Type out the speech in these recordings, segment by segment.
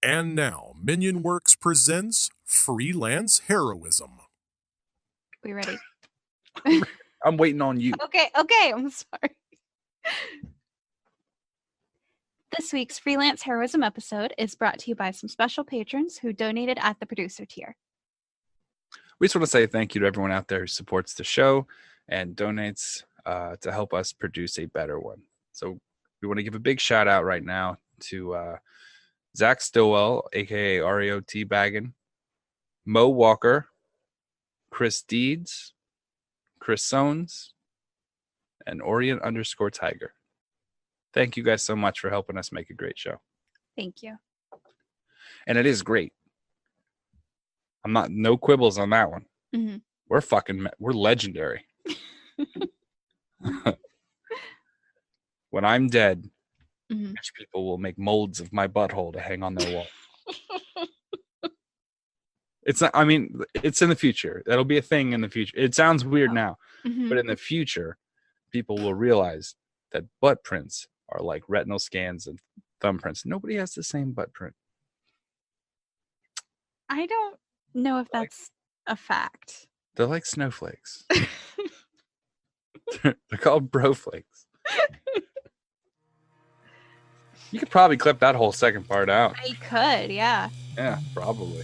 And now, Minion Works presents Freelance Heroism. We ready? I'm waiting on you. Okay, I'm sorry. This week's Freelance Heroism episode is brought to you by some special patrons who donated at the producer tier. We just want to say thank you to everyone out there who supports the show and donates to help us produce a better one. So we want to give a big shout out right now to Zach Stillwell, aka REOT Baggin, Mo Walker, Chris Deeds, Chris Sones, and Orient_Tiger. Thank you guys so much for helping us make a great show. Thank you. And it is great. No quibbles on that one. Mm-hmm. We're legendary. When I'm dead, rich people will make molds of my butthole to hang on their wall. It's in the future. That'll be a thing in the future. It sounds weird now, but in the future, people will realize that butt prints are like retinal scans and thumbprints. Nobody has the same butt print. I don't know if that's a fact. They're like snowflakes. They're called broflakes. You could probably clip that whole second part out. I could, yeah. Yeah, probably.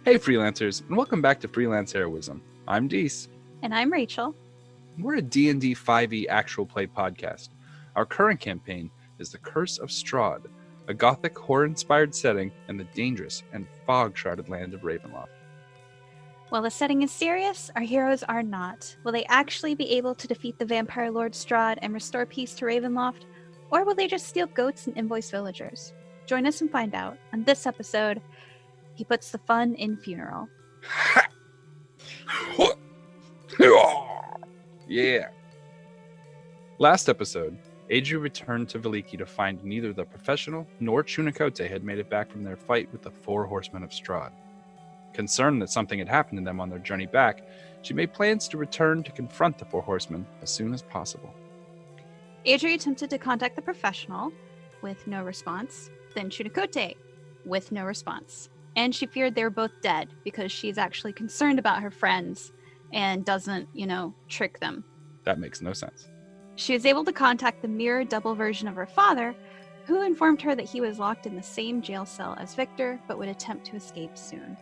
Hey freelancers, and welcome back to Freelance Heroism. I'm Deese. And I'm Rachel. We're a D&D 5e actual play podcast. Our current campaign is The Curse of Strahd, a gothic horror-inspired setting in the dangerous and fog-shrouded land of Ravenloft. While the setting is serious, our heroes are not. Will they actually be able to defeat the vampire lord Strahd and restore peace to Ravenloft? Or will they just steal goats and invoice villagers? Join us and find out. On this episode, he puts the fun in funeral. Yeah. Last episode, Adrie returned to Veliki to find neither the professional nor Chunikote had made it back from their fight with the four horsemen of Strahd. Concerned that something had happened to them on their journey back, she made plans to return to confront the four horsemen as soon as possible. Adrie attempted to contact the professional, with no response. Then Chunikote, with no response. And she feared they were both dead because she's actually concerned about her friends and doesn't, trick them. That makes no sense. She was able to contact the mirror double version of her father, who informed her that he was locked in the same jail cell as Victor, but would attempt to escape soon.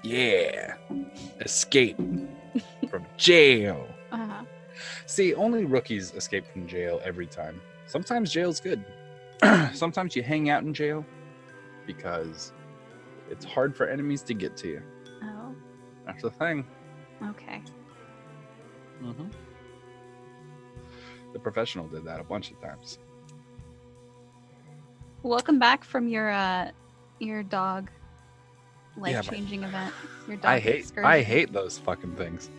Yeah. Escape from jail. Uh-huh. See, only rookies escape from jail every time. Sometimes jail's good. Sometimes you hang out in jail because it's hard for enemies to get to you. Oh. That's the thing. Okay. Mm-hmm. The professional did that a bunch of times. Welcome back from your dog life-changing event. Your dog excursion. I hate those fucking things.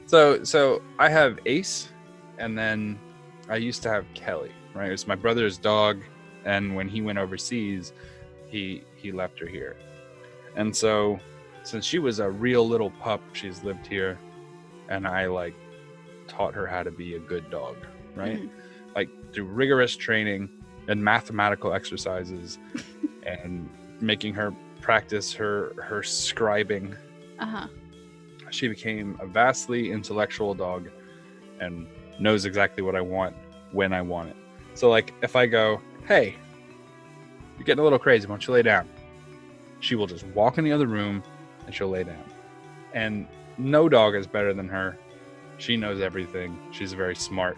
So I have Ace, and then I used to have Kelly, right? It was my brother's dog, and when he went overseas, he left her here. And so since she was a real little pup, she's lived here, and I taught her how to be a good dog, right? Through rigorous training and mathematical exercises and making her practice her scribing. Uh-huh. She became a vastly intellectual dog and knows exactly what I want when I want it. So if I go, hey, you're getting a little crazy, why don't you lay down? She will just walk in the other room and she'll lay down. And no dog is better than her. She knows everything. She's a very smart,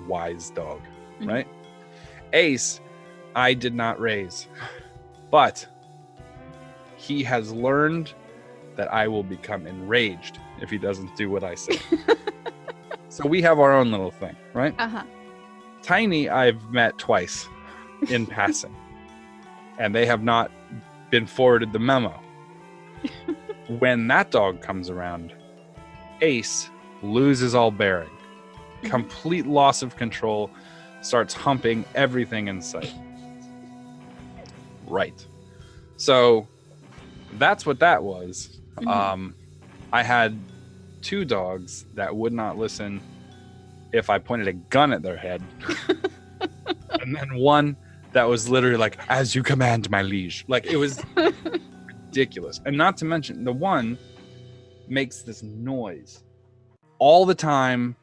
wise dog, right? Ace, I did not raise, but he has learned that I will become enraged if he doesn't do what I say. So we have our own little thing, right? Uh-huh. Tiny, I've met twice in passing. and they have not been forwarded the memo. When that dog comes around, Ace loses all bearing. Complete loss of control, starts humping everything in sight. Right. So that's what that was. I had 2 dogs that would not listen if I pointed a gun at their head. And then one that was literally like, as you command, my liege. Like, it was ridiculous. And not to mention, the one makes this noise all the time,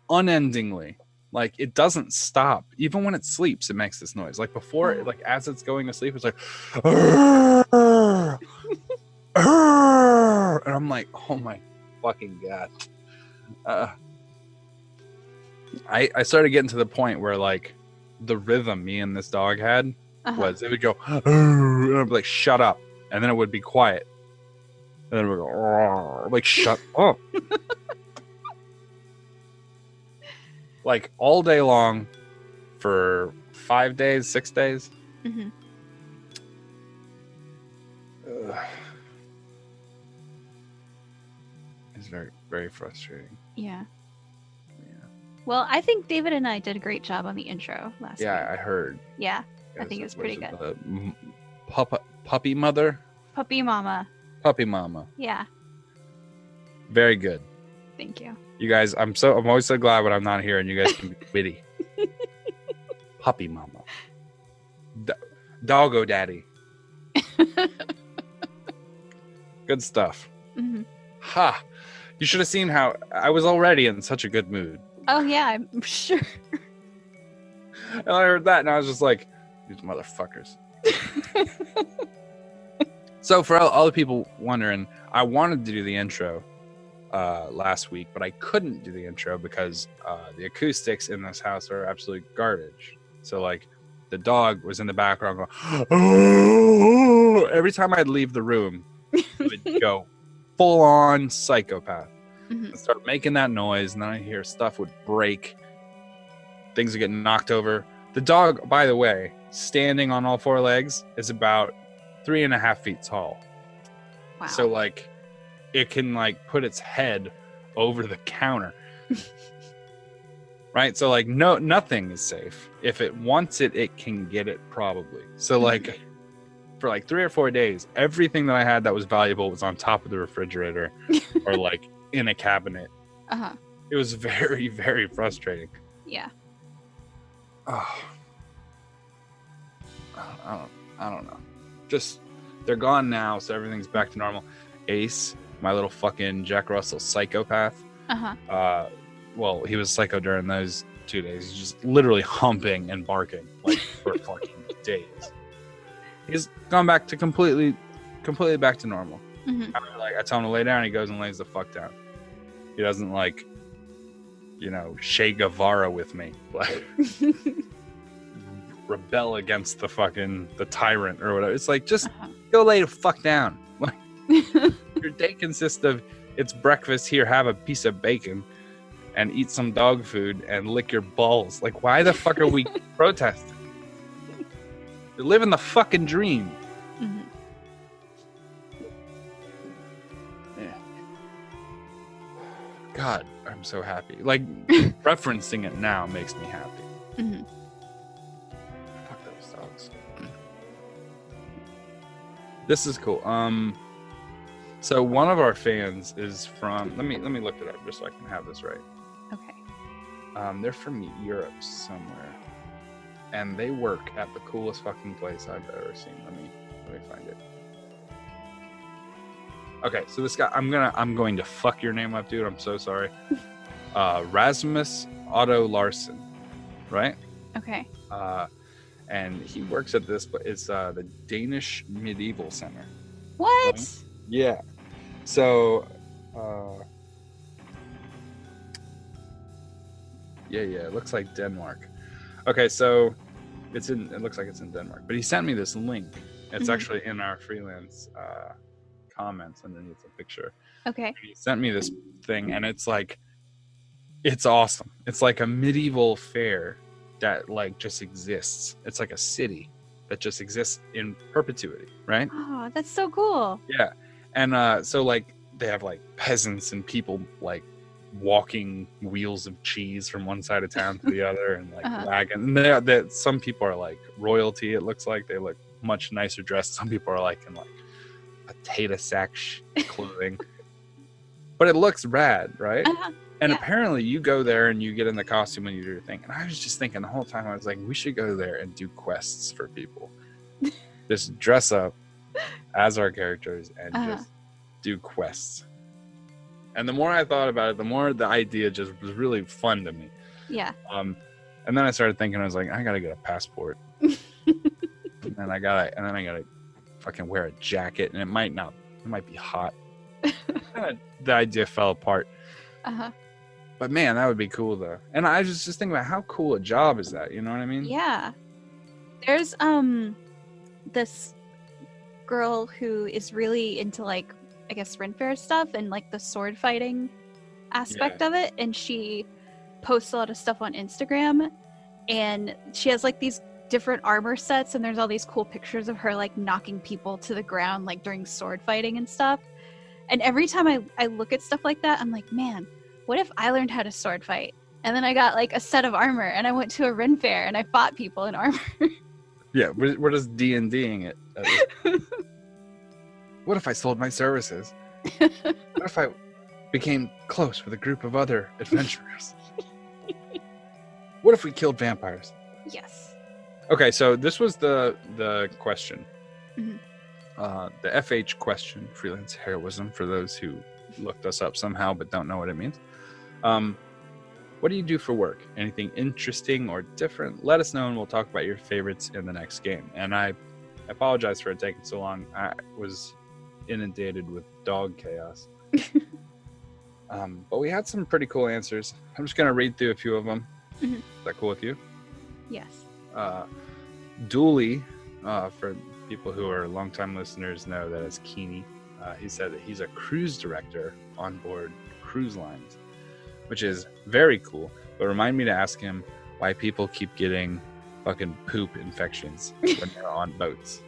unendingly. Like, it doesn't stop. Even when it sleeps, it makes this noise. Like, before, like, as it's going to sleep, it's like, "Arr! Arr!" And I'm like, oh my fucking God. I started getting to the point where, like, the rhythm me and this dog had was, it would go, "Arr!" and I'd be like, shut up. And then it would be quiet. And then it would go, "Arr!" Like, shut up. Like, all day long for 5 days, 6 days. It's very, very frustrating. Yeah. Well, I think David and I did a great job on the intro last week. Yeah, I heard. Yeah, I think it's pretty good. Puppy mother? Puppy mama. Puppy mama. Yeah. Very good. Thank you. You guys, I'm always so glad when I'm not here and you guys can be witty. Puppy mama. Doggo daddy. Good stuff. Ha! You should have seen how I was already in such a good mood. Oh, yeah, I'm sure. And I heard that and I was just like, these motherfuckers. So for all the people wondering, I wanted to do the intro last week, but I couldn't do the intro because the acoustics in this house are absolute garbage. So, like, the dog was in the background going, oh! Every time I'd leave the room, it would go full on psychopath. And start making that noise, and then I hear stuff would break. Things would get knocked over. The dog, by the way, standing on all 4 legs, is about 3.5 feet tall. Wow. So, like, it can, like, put its head over the counter. Right? So, like, nothing is safe. If it wants it, it can get it, probably. So, like, for like 3 or 4 days, everything that I had that was valuable was on top of the refrigerator or, like, in a cabinet. It was very, very frustrating. Yeah. Oh. I don't know. Just, they're gone now, so everything's back to normal. Ace, my little fucking Jack Russell psychopath. Well, he was psycho during those 2 days. He's just literally humping and barking, like, for fucking days. He's gone back to completely back to normal. I tell him to lay down, he goes and lays the fuck down. He doesn't, like, you know, Che Guevara with me, like, rebel against the tyrant or whatever. It's like, just go lay the fuck down. Like, your day consists of, it's breakfast, here, have a piece of bacon and eat some dog food and lick your balls. Like, why the fuck are we protesting? You're living the fucking dream. God, I'm so happy. Like, referencing it now makes me happy. Fuck those dogs. This is cool. So one of our fans is from, let me look it up just so I can have this right. Okay. They're from Europe somewhere, and they work at the coolest fucking place I've ever seen. Let me find it. Okay, so this guy, I'm going to fuck your name up, dude. I'm so sorry. Rasmus Otto Larsen, right? Okay. And he works at this, but it's the Danish Medieval Center. What? Right? Yeah. So, yeah, it looks like Denmark. Okay, so it looks like it's in Denmark. But he sent me this link. It's actually in our freelance comments underneath the picture. Okay. And he sent me this thing, and it's like, it's awesome. It's like a medieval fair that, like, just exists. It's like a city. that just exists in perpetuity, right? Oh, that's so cool. Yeah. And so like they have like peasants and people like walking wheels of cheese from one side of town to the other, and like wagon. And that some people are like royalty. It looks like they look much nicer dressed. Some people are like in like potato sack clothing, but it looks rad, right? And apparently you go there and you get in the costume and you do your thing. And I was just thinking the whole time, I was like, we should go there and do quests for people. Just dress up as our characters and just do quests. And the more I thought about it, the more the idea just was really fun to me. Yeah. And then I started thinking, I was like, I gotta get a passport. and then I gotta fucking wear a jacket, and it might be hot. The idea fell apart. But man, that would be cool though. And I was just thinking about how cool a job is that, you know what I mean? Yeah. There's this girl who is really into like, I guess, Ren Fair stuff and like the sword fighting aspect of it, and she posts a lot of stuff on Instagram, and she has like these different armor sets, and there's all these cool pictures of her like knocking people to the ground like during sword fighting and stuff. And every time I look at stuff like that, I'm like, man, what if I learned how to sword fight? And then I got like a set of armor, and I went to a Ren Fair and I fought people in armor. Yeah, we're just D&Ding it. What if I sold my services? What if I became close with a group of other adventurers? What if we killed vampires? Yes. Okay, so this was the question. Mm-hmm. The FH question, freelance heroism, for those who looked us up somehow but don't know what it means. What do you do for work? Anything interesting or different? Let us know and we'll talk about your favorites in the next game. And I apologize for it taking so long. I was inundated with dog chaos. But we had some pretty cool answers. I'm just going to read through a few of them. Mm-hmm. Is that cool with you? Yes. Dooley, for people who are longtime listeners know that as Keeney, he said that he's a cruise director on board cruise lines, which is very cool. But remind me to ask him why people keep getting fucking poop infections when they're on boats.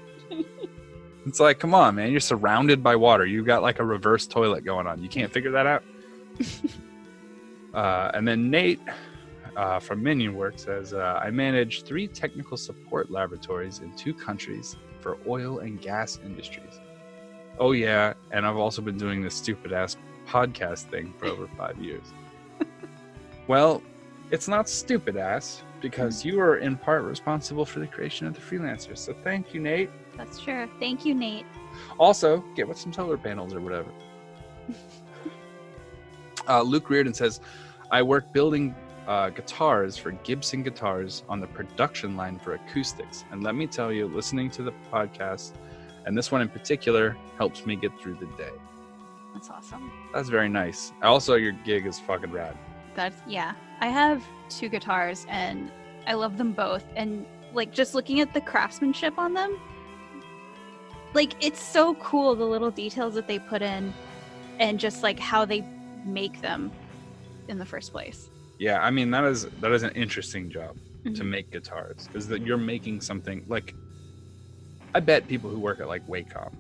It's like, come on, man, you're surrounded by water. You got like a reverse toilet going on. You can't figure that out? And then Nate from Minion Work says, I manage 3 technical support laboratories in 2 countries for oil and gas industries. Oh yeah, and I've also been doing this stupid ass podcast thing for over 5 years. Well, it's not stupid ass, because you are in part responsible for the creation of the Freelancers. So thank you, Nate. That's true. Thank you, Nate. Also, get with some solar panels or whatever. Luke Reardon says, I work building guitars for Gibson Guitars on the production line for acoustics. And let me tell you, listening to the podcast, and this one in particular, helps me get through the day. That's awesome. That's very nice. Also, your gig is fucking rad. Yeah. I have 2 guitars and I love them both. And like just looking at the craftsmanship on them, like it's so cool, the little details that they put in and just like how they make them in the first place. Yeah, I mean that is an interesting job to make guitars, because that you're making something. Like, I bet people who work at like Wacom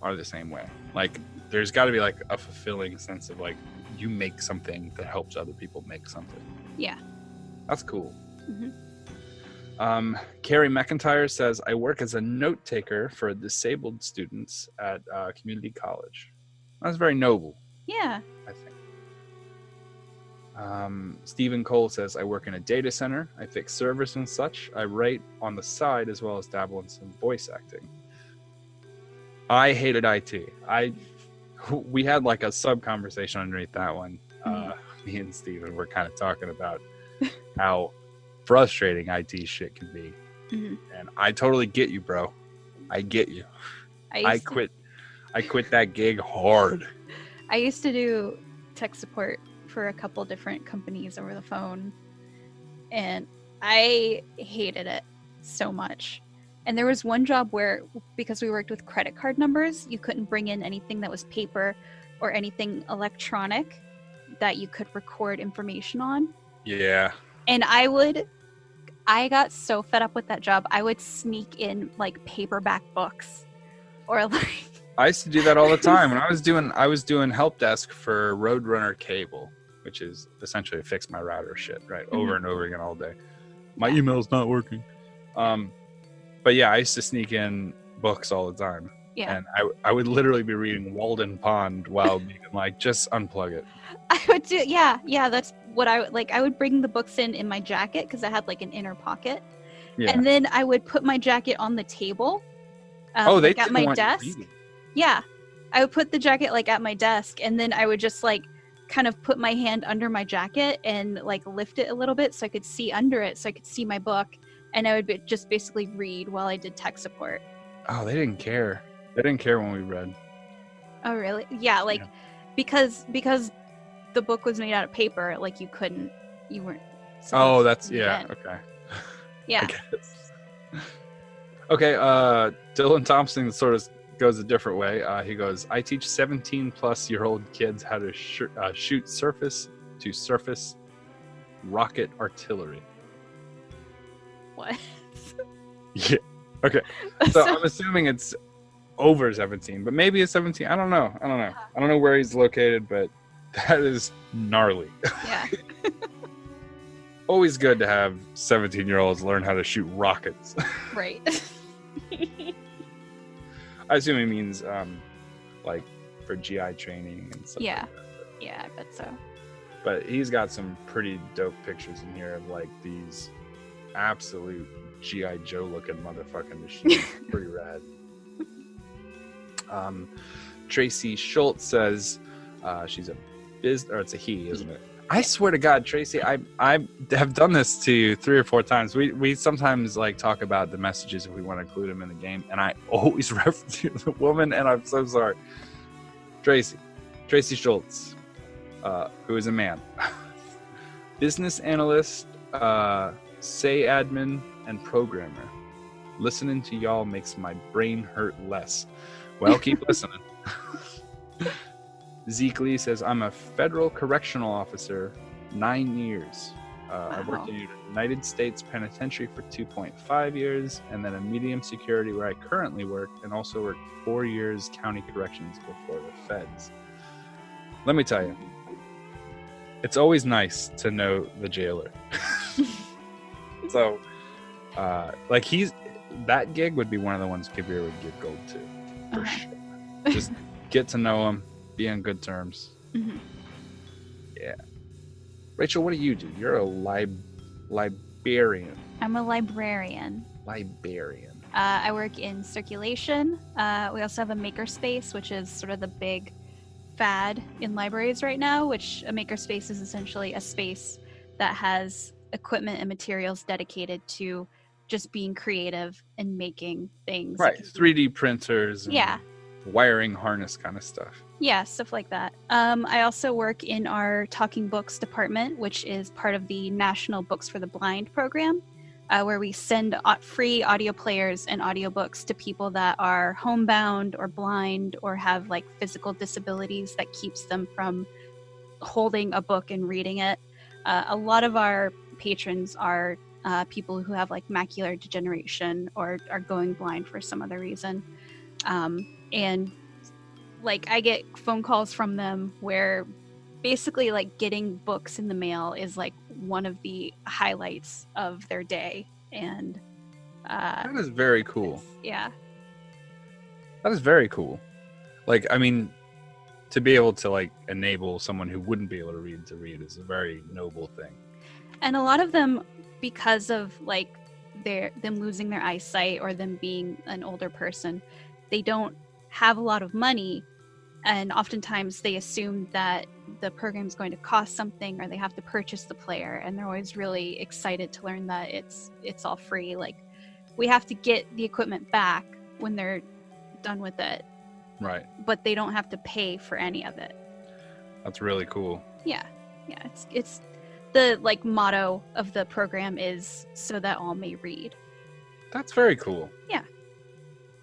are the same way. Like, there's got to be like a fulfilling sense of like you make something that helps other people make something. Yeah, that's cool. Mm-hmm. Carrie McIntyre says, I work as a note taker for disabled students at community college. That's very noble. Yeah, I think. Stephen Cole says, I work in a data center. I fix servers and such. I write on the side as well as dabble in some voice acting. I hated IT. We had like a sub conversation underneath that one. Me and Stephen were kind of talking about how frustrating IT shit can be. And I totally get you, bro. I get you. I quit that gig hard. I used to do tech support for a couple different companies over the phone, and I hated it so much. And there was one job where, because we worked with credit card numbers, you couldn't bring in anything that was paper or anything electronic that you could record information on. Yeah. And I I got so fed up with that job. I would sneak in like paperback books, or like I used to do that all the time when I was doing help desk for Roadrunner Cable, which is essentially fix my router shit, right? Over and over again all day. My email's not working. But yeah, I used to sneak in books all the time. Yeah. And I would literally be reading Walden Pond while being like, just unplug it. I would do, yeah, that's what I would like. I would bring the books in my jacket because I had like an inner pocket. Yeah. And then I would put my jacket on the table. They like at didn't my want you desk. reading. Yeah. I would put the jacket like at my desk, and then I would just like kind of put my hand under my jacket and like lift it a little bit so I could see under it, so I could see my book, and I would just basically read while I did tech support. Oh, they didn't care. They didn't care when we read. Oh, really? Yeah, like because the book was made out of paper, like you weren't. Oh, that's read it. okay. Yeah. Okay, Dylan Thompson sort of goes a different way. He goes, I teach 17-plus-year-old kids how to shoot surface-to-surface rocket artillery. What? Yeah. Okay. So I'm assuming it's over 17, but maybe it's 17. I don't know. I don't know where he's located, but that is gnarly. Yeah. Always good to have 17-year-olds learn how to shoot rockets. Right. I assume he means like for GI training and stuff. Yeah. Like that. Yeah, I bet so. But he's got some pretty dope pictures in here of like these absolute GI Joe looking motherfucking machines. Pretty rad. Tracy Schultz says she's a it's a he, isn't it? I swear to God, Tracy, I have done this to you 3 or 4 times. We sometimes like talk about the messages if we want to include them in the game, and I always reference you to the woman, and I'm so sorry. Tracy Schultz, who is a man, business analyst, say admin, and programmer. Listening to y'all makes my brain hurt less. Well, keep listening. Zeke Lee says, I'm a federal correctional officer, 9 years. I worked in the United States Penitentiary for 2.5 years, and then a medium security where I currently work, and also worked 4 years county corrections before the feds. Let me tell you, it's always nice to know the jailer. So, like that gig would be one of the ones Kabir would give gold to, for sure. Just get to know him. Be on good terms. Mm-hmm. Yeah. Rachel, what do you do? You're a librarian. I'm a librarian. Librarian. I work in circulation. We also have a makerspace, which is sort of the big fad in libraries right now, which a makerspace is essentially a space that has equipment and materials dedicated to just being creative and making things. Right. 3D printers. And yeah. Wiring harness kind of stuff. Yeah, stuff like that. I also work in our Talking Books department, which is part of the National Books for the Blind program, where we send free audio players and audiobooks to people that are homebound or blind or have like physical disabilities that keeps them from holding a book and reading it. A lot of our patrons are people who have like macular degeneration or are going blind for some other reason. And like I get phone calls from them where basically like getting books in the mail is like one of the highlights of their day. And that is very cool. Yeah. That is very cool. Like, I mean, to be able to like enable someone who wouldn't be able to read is a very noble thing. And a lot of them, because of like them losing their eyesight or them being an older person, they don't have a lot of money, and oftentimes they assume that the program is going to cost something or they have to purchase the player, and they're always really excited to learn that it's all free. Like, we have to get the equipment back when they're done with it, right? But they don't have to pay for any of it. That's really cool. Yeah, it's the like motto of the program is so that all may read. That's very cool. Yeah.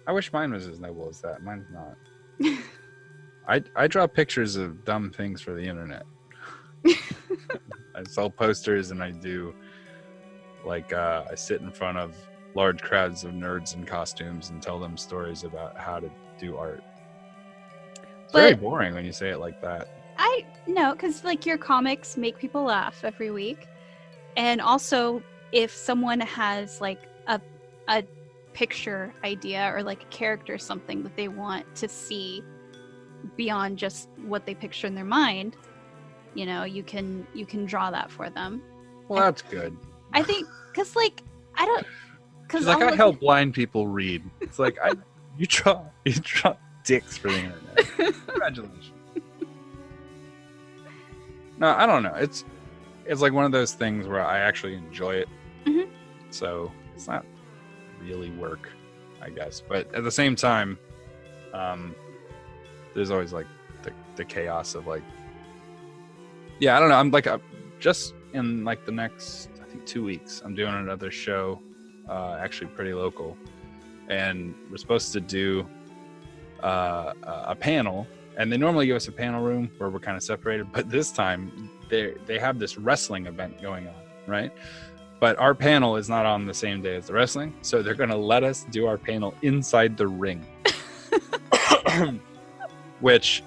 I wish mine was as noble as that. Mine's not. I draw pictures of dumb things for the internet. I sell posters and I do Like I sit in front of large crowds of nerds in costumes and tell them stories about how to do art. It's very boring when you say it like that. I know, because like your comics make people laugh every week, and also if someone has like a picture idea or like a character or something that they want to see beyond just what they picture in their mind, you know, you can draw that for them. Well, that's good. I think because like I don't. Because like I help blind people read. It's like you draw dicks for the internet. Congratulations. No, I don't know. It's like one of those things where I actually enjoy it. Mm-hmm. So it's not really work, I guess. But at the same time, there's always like the chaos of like, yeah, I don't know. I'm like just in like the next, I think 2 weeks, I'm doing another show, actually pretty local, and we're supposed to do a panel. And they normally give us a panel room where we're kind of separated, but this time they have this wrestling event going on, right? But our panel is not on the same day as the wrestling, so they're going to let us do our panel inside the ring. Which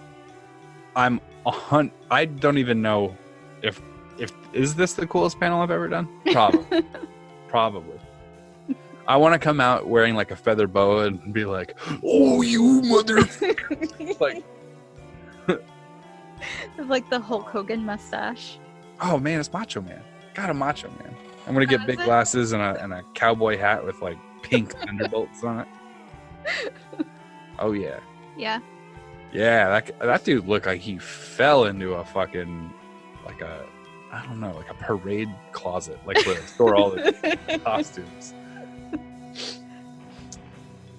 I don't even know if is this the coolest panel I've ever done? Probably. Probably. I want to come out wearing like a feather boa and be like, "Oh, you motherfucker!" Like the Hulk Hogan mustache. Oh man, it's Macho Man. Got a Macho Man. I'm gonna get big glasses and a cowboy hat with like pink thunderbolts on it. Oh yeah. Yeah. Yeah, that dude looked like he fell into a fucking like a parade closet, like where they store all the costumes.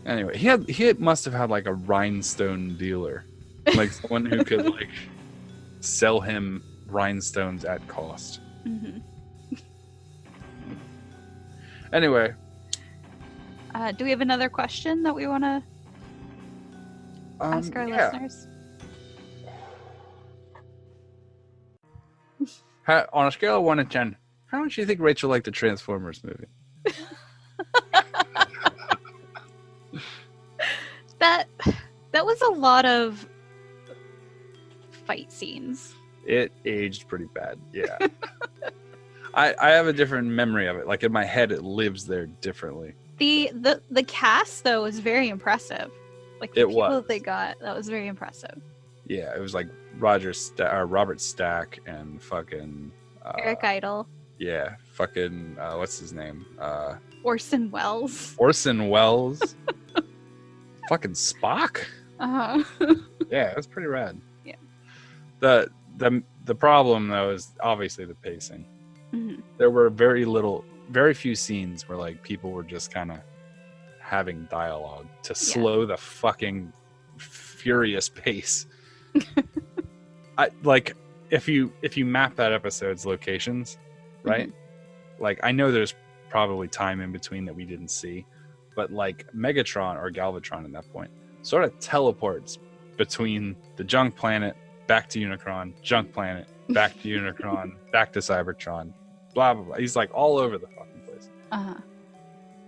Anyway, he must have had like a rhinestone dealer, like someone who could like sell him rhinestones at cost. Mm-hmm. Anyway, do we have another question that we want to ask our listeners? On a scale of 1 to 10, how much do you think Rachel liked the Transformers movie? That was a lot of fight scenes. It aged pretty bad, yeah. I have a different memory of it. Like in my head, it lives there differently. The cast though was very impressive. Like the people that they got, that was very impressive. Yeah, it was like Robert Stack and fucking Eric Idle. Yeah, fucking what's his name? Orson Welles. Orson Welles. Fucking Spock. Uh-huh. Yeah, that's pretty rad. Yeah. The problem though is obviously the pacing. Mm-hmm. There were very few scenes where like people were just kind of having dialogue to slow the fucking furious pace. I like if you map that episode's locations, right? Mm-hmm. Like I know there's probably time in between that we didn't see, but like Megatron or Galvatron at that point sort of teleports between the junk planet back to Unicron, junk planet back to Unicron, back to Cybertron, blah blah blah. He's like all over the fucking place. Uh-huh.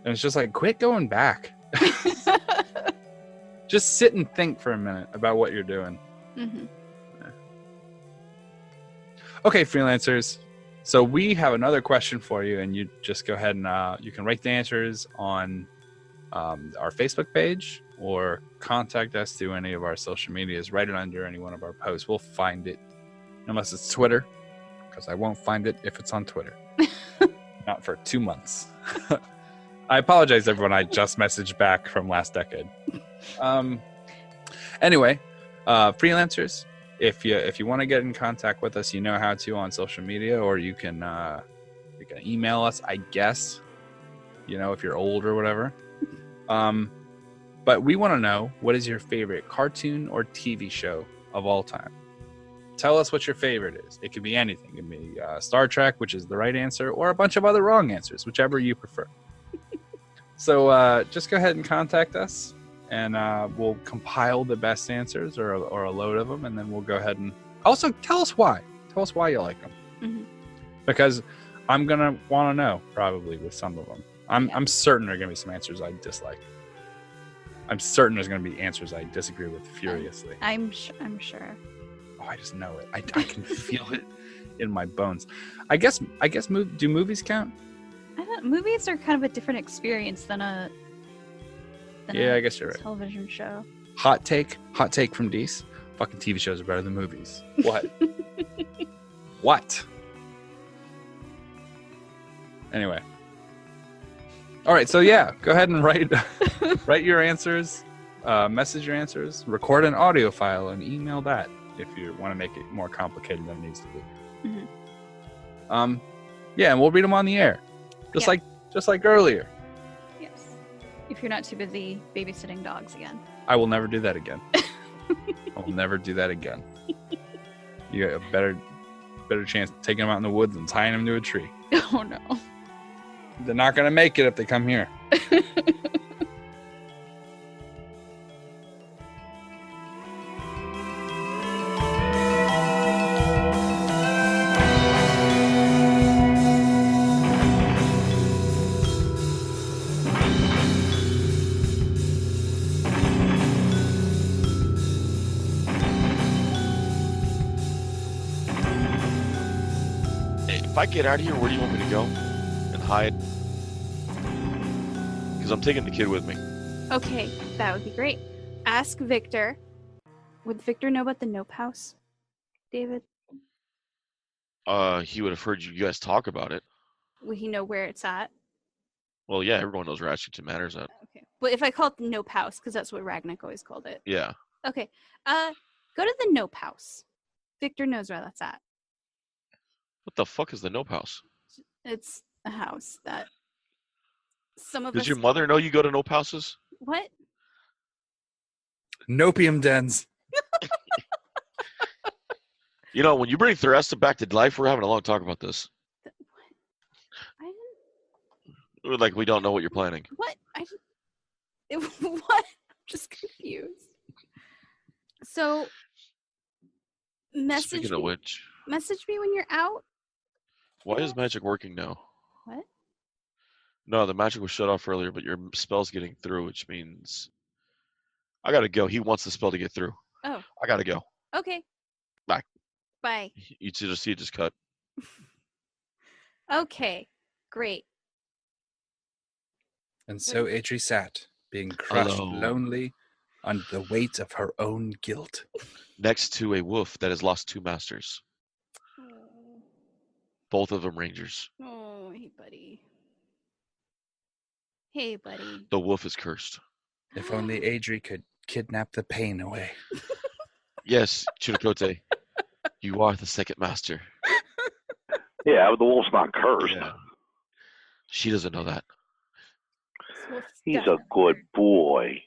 And it's just like, quit going back. Just sit and think for a minute about what you're doing. Mm-hmm. Yeah. Okay, freelancers. So we have another question for you, and you just go ahead and you can write the answers on our Facebook page or contact us through any of our social medias. Write it under any one of our posts. We'll find it, unless it's Twitter, because I won't find it if it's on Twitter. Not for 2 months. I apologize, everyone. I just messaged back from last decade. Anyway, freelancers, if you want to get in contact with us, you know how to on social media, or you can email us, I guess, if you're old or whatever. But we want to know, what is your favorite cartoon or TV show of all time? Tell us what your favorite is. It could be anything. It could be Star Trek, which is the right answer, or a bunch of other wrong answers, whichever you prefer. So just go ahead and contact us, and we'll compile the best answers or a load of them, and then we'll go ahead and also tell us why. Tell us why you like them. Mm-hmm. Because I'm gonna want to know probably with some of them. I'm certain there are gonna be some answers I dislike. I'm certain there's gonna be answers I disagree with furiously. I'm sure. Oh, I just know it. I can feel it in my bones. I guess. Do movies count? Movies are kind of a different experience than a. I guess you're right. Television show. Hot take from Dees. Fucking TV shows are better than movies. What? What? Anyway. All right, so yeah, go ahead and write your answers, message your answers, record an audio file, and email that if you want to make it more complicated than it needs to be. Mm-hmm. Yeah, and we'll read them on the air, just like earlier. Yes. If you're not too busy babysitting dogs again. I will never do that again. I will never do that again. You got a better chance of taking them out in the woods and tying them to a tree. Oh no. They're not going to make it if they come here. If I get out of here, where do you want me to go? And hide? Because I'm taking the kid with me. Okay, that would be great. Ask Victor. Would Victor know about the Nope House, David? He would have heard you guys talk about it. Would he know where it's at? Well, yeah, everyone knows where Ashington Manor's at. Okay. Well, if I call it the Nope House, because that's what Ragnak always called it. Yeah. Okay. Go to the Nope House. Victor knows where that's at. What the fuck is the Nope House? It's a house that some of Does us... your mother know you go to Nope Houses? What? Nopium dens. You know, when you bring Thresta back to life, we're having a long talk about this. I didn't... We're like, we don't know what you're planning. What? What? I'm just confused. So, message Speaking of which, me when you're out. why is magic working now? What? No, the magic was shut off earlier, but your spell's getting through, which means I gotta go. He wants the spell to get through. Oh. I gotta go. Okay. Bye. Bye. You see it just cut. Okay. Great. And so Adrie sat, being crushed Hello. lonely under the weight of her own guilt. Next to a wolf that has lost 2 masters. Oh, Both of them rangers. hey, buddy. Hey, buddy. The wolf is cursed. If only Adrie could kidnap the pain away. Yes, Chinakote, you are the second master. Yeah, but the wolf's not cursed. Yeah. She doesn't know that. He's a good boy.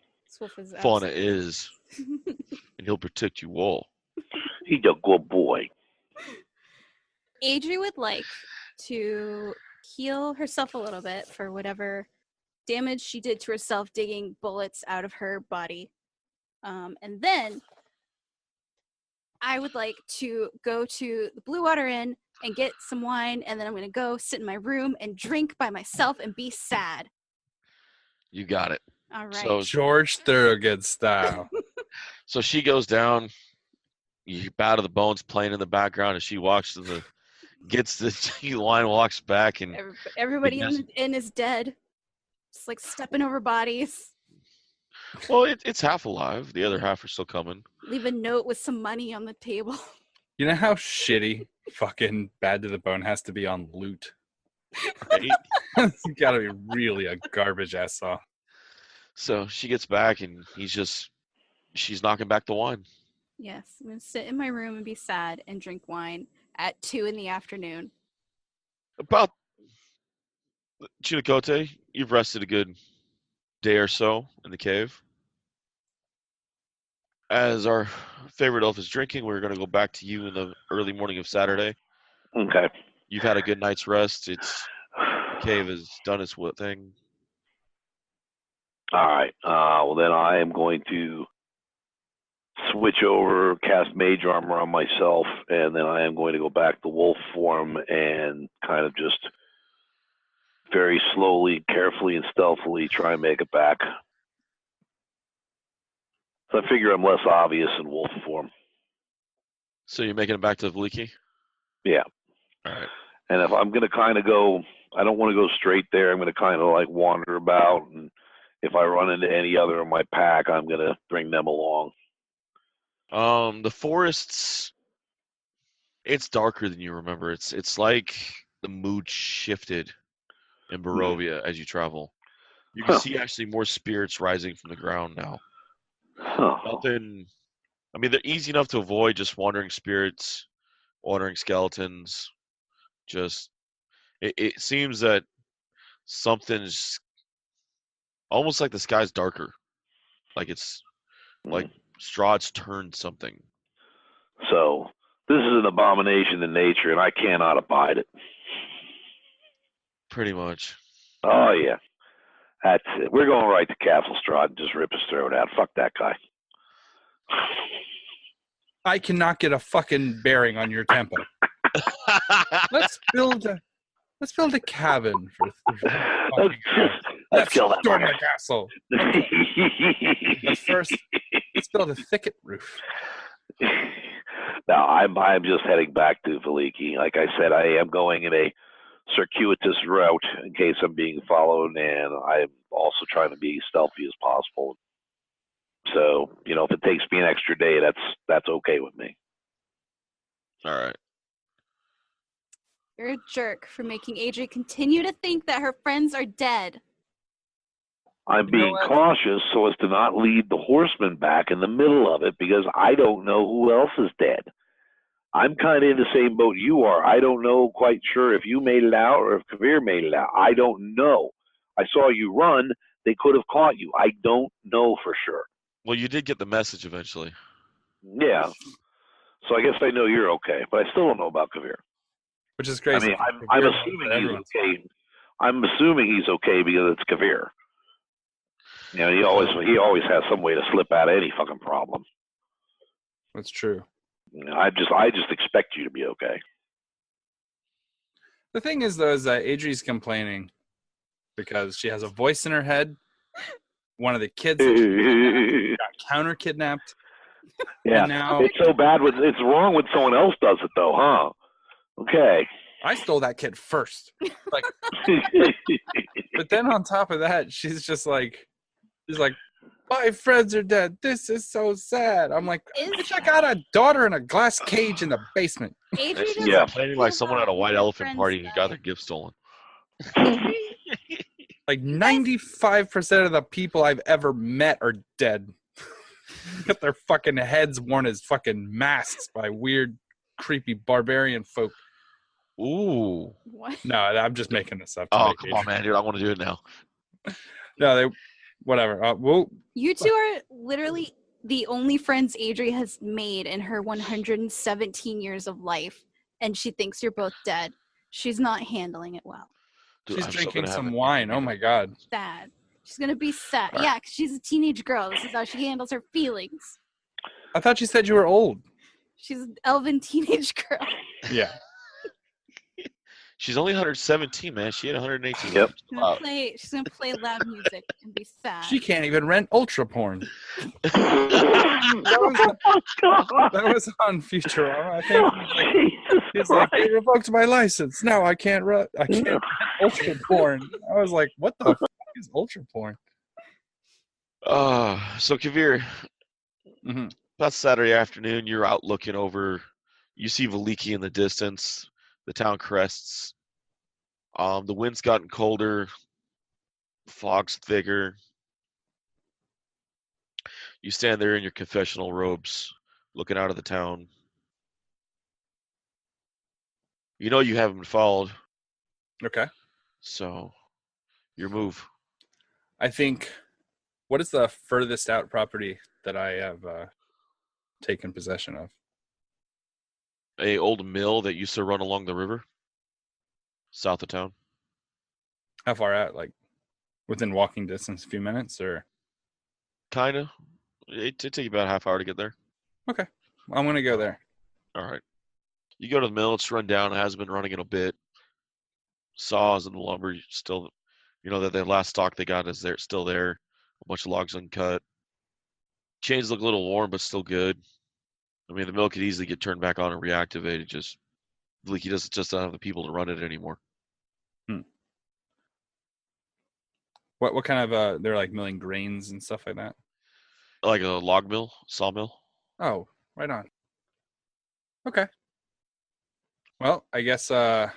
Fauna is, and he'll protect you all. He's a good boy. Adrie would like to heal herself a little bit for whatever damage she did to herself digging bullets out of her body. And then I would like to go to the Blue Water Inn and get some wine, and then I'm going to go sit in my room and drink by myself and be sad. You got it. All right. So, George Thorogood style. so she goes down. You bow to the bones playing in the background, and she walks to the, gets the wine, walks back, and Everybody in the inn is dead. Just like stepping over bodies. well, it's half alive. The other half are still coming. Leave a note with some money on the table. You know how shitty fucking Bad to the Bone has to be on loot? Right? It's gotta be really a garbage ass song. So she gets back, and she's knocking back the wine. Yes, I'm going to sit in my room and be sad and drink wine at 2 p.m. About Chinakote, you've rested a good day or so in the cave. As our favorite elf is drinking, we're going to go back to you in the early morning of Saturday. Okay. You've had a good night's rest. The cave has done its thing. All right. Well, then I am going to switch over, cast mage armor on myself, and then I am going to go back to wolf form and kind of just very slowly, carefully, and stealthily try and make it back. So I figure I'm less obvious in wolf form. So you're making it back to Valiki? Yeah. All right. And if I'm going to kind of go, I don't want to go straight there. I'm going to kind of like wander about. And if I run into any other of my pack, I'm going to bring them along. The forests, it's darker than you remember. It's like the mood shifted in Barovia as you travel. You can see actually more spirits rising from the ground now. Nothing. I mean, they're easy enough to avoid. Just wandering spirits, wandering skeletons. Just it seems that something's almost like the sky's darker. Like it's like Strahd's turned something. So this is an abomination in nature, and I cannot abide it. Pretty much. Oh, yeah. That's it. We're going right to Castle Strahd and just rip his throat out. Fuck that guy. I cannot get a fucking bearing on your tempo. Let's build a cabin for Let's kill that storm fucker. the castle. But first, let's build a thicket roof. No, I'm just heading back to Valiki. Like I said, I am going in a circuitous route in case I'm being followed, and I'm also trying to be stealthy as possible. So, if it takes me an extra day, that's okay with me. All right. You're a jerk for making Adrie continue to think that her friends are dead. I'm being cautious so as to not lead the horsemen back in the middle of it because I don't know who else is dead. I'm kind of in the same boat you are. I don't know quite sure if you made it out or if Kavir made it out. I don't know. I saw you run. They could have caught you. I don't know for sure. Well, you did get the message eventually. Yeah. So I guess I know you're okay, but I still don't know about Kavir. Which is crazy. I mean, I'm assuming he's okay. I'm assuming he's okay because it's Kavir. He always has some way to slip out of any fucking problem. That's true. I just expect you to be okay. The thing is, though, is that Adrie's complaining because she has a voice in her head. One of the kids got counter kidnapped. Yeah, now, it's so bad. It's wrong when someone else does it, though, huh? Okay. I stole that kid first. Like, but then on top of that, she's like, my friends are dead. This is so sad. I'm like, bitch, I got a daughter in a glass cage in the basement. Adrie She's Yeah. complaining like someone at a white elephant party who got their gift stolen. Like 95% of the people I've ever met are dead. Got their fucking heads worn as fucking masks by weird, creepy barbarian folk. Ooh. What? No, I'm just making this up. Oh, come on, man, dude. I want to do it now. No, whatever. You two are literally the only friends Adrie has made in her 117 years of life, and she thinks you're both dead. She's not handling it well. Dude, she's I'm so drinking gonna have some it. wine. Oh my god. Sad. She's gonna be sad. All right. Yeah, 'cause she's a teenage girl. This is how she handles her feelings. I thought you said you were old. She's an elven teenage girl. Yeah. She's only 117, man. She had 118. Yep. She's gonna play loud music and be sad. She can't even rent ultra porn. Oh, That was on Futurama, I think. Jesus It's like, Christ. they revoked my license. Now I can't rent ultra porn. I was like, what the fuck is ultra porn? So Kavir, Mm-hmm. about Saturday afternoon, you're out looking over. You see Valiki in the distance. The town crests. The wind's gotten colder. Fog's thicker. You stand there in your confessional robes, looking out of the town. You know you haven't been followed, Okay. so your move. I think, what is the furthest out property that I have taken possession of? A old mill that used to run along the river, south of town. How far out? Like within walking distance, a few minutes, or? Kinda. It'd take you about a half hour to get there. Okay. Well, I'm going to go there. All right. You go to the mill. It's run down. It hasn't been running in a bit. Saws and the lumber still, that the last stock they got is there, still there. A bunch of logs uncut. Chains look a little worn, but still good. I mean, the mill could easily get turned back on and reactivated. Just Leaky doesn't just don't have the people to run it anymore. What kind of they're like milling grains and stuff like that? Like a log mill, sawmill. Oh, right on. Okay. Well, I guess I'll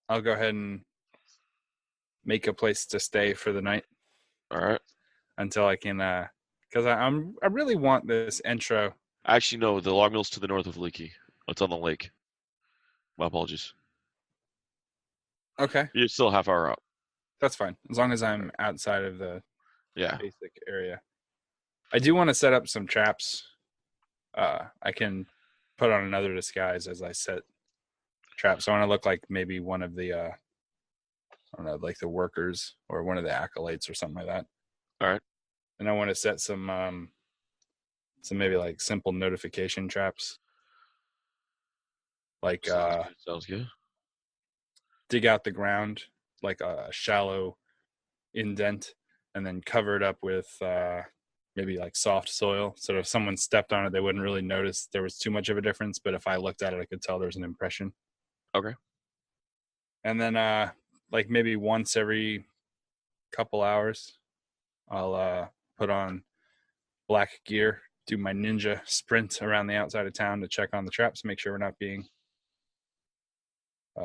go ahead and make a place to stay for the night All right. until I can because I really want this intro. Actually, no. The log mill's to the north of Leaky. It's on the lake. My apologies. Okay, You're still a half hour out. that's fine as long as I'm outside of the Yeah. basic area. I do want to set up some traps. I can put on another disguise as I set traps. I want to look like maybe one of the I don't know, like the workers or one of the acolytes or something like that. All right. And I want to set some maybe like simple notification traps. Like Sounds good. dig out the ground like a shallow indent and then cover it up with maybe like soft soil, so if someone stepped on it they wouldn't really notice there was too much of a difference, but if I looked at it I could tell there's an impression. Okay. And then like maybe once every couple hours I'll put on black gear, do my ninja sprint around the outside of town to check on the traps, make sure we're not being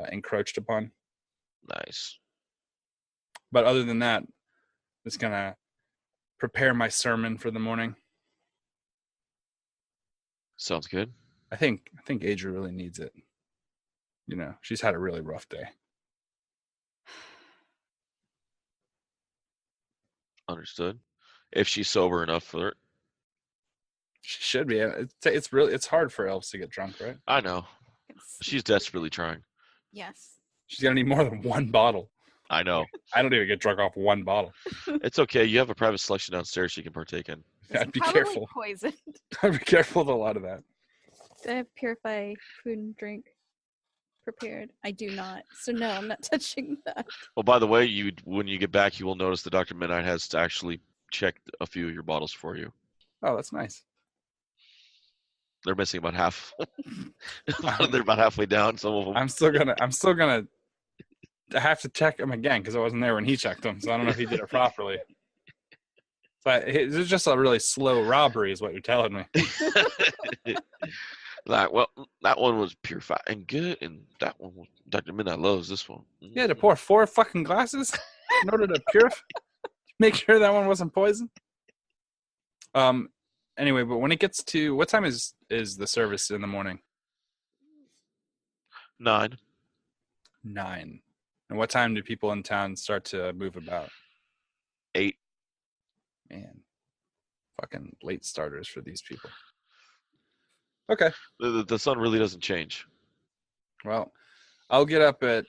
encroached upon. Nice. But other than that, just gonna prepare my sermon for the morning. Sounds good. I think Adrie really needs it. She's had a really rough day. Understood. If she's sober enough for it. She should be. It's hard for elves to get drunk, right? I know. She's desperately trying. Yes. She's gonna need more than one bottle. I know. I don't even get drunk off one bottle. It's okay. You have a private selection downstairs she can partake in. I'd be Probably careful. Poisoned. I'd be careful with a lot of that. I have purify food and drink prepared. I do not. So no, I'm not touching that. Well, by the way, when you get back, you will notice that Dr. Midnight has actually checked a few of your bottles for you. Oh, that's nice. They're missing about half. They're about halfway down. Some of them. I'm still gonna have to check them again because I wasn't there when he checked them, so I don't know if he did it properly. But it's just a really slow robbery, is what you're telling me. Well, that one was purified and good, and that one was, Dr. Midnight loves this one. You had to pour 4 fucking glasses in order to purify, make sure that one wasn't poison. Anyway, but when it gets to what time is the service in the morning? 9. 9. And what time do people in town start to move about? 8. Man, fucking late starters for these people. Okay. The sun really doesn't change. Well, I'll get up at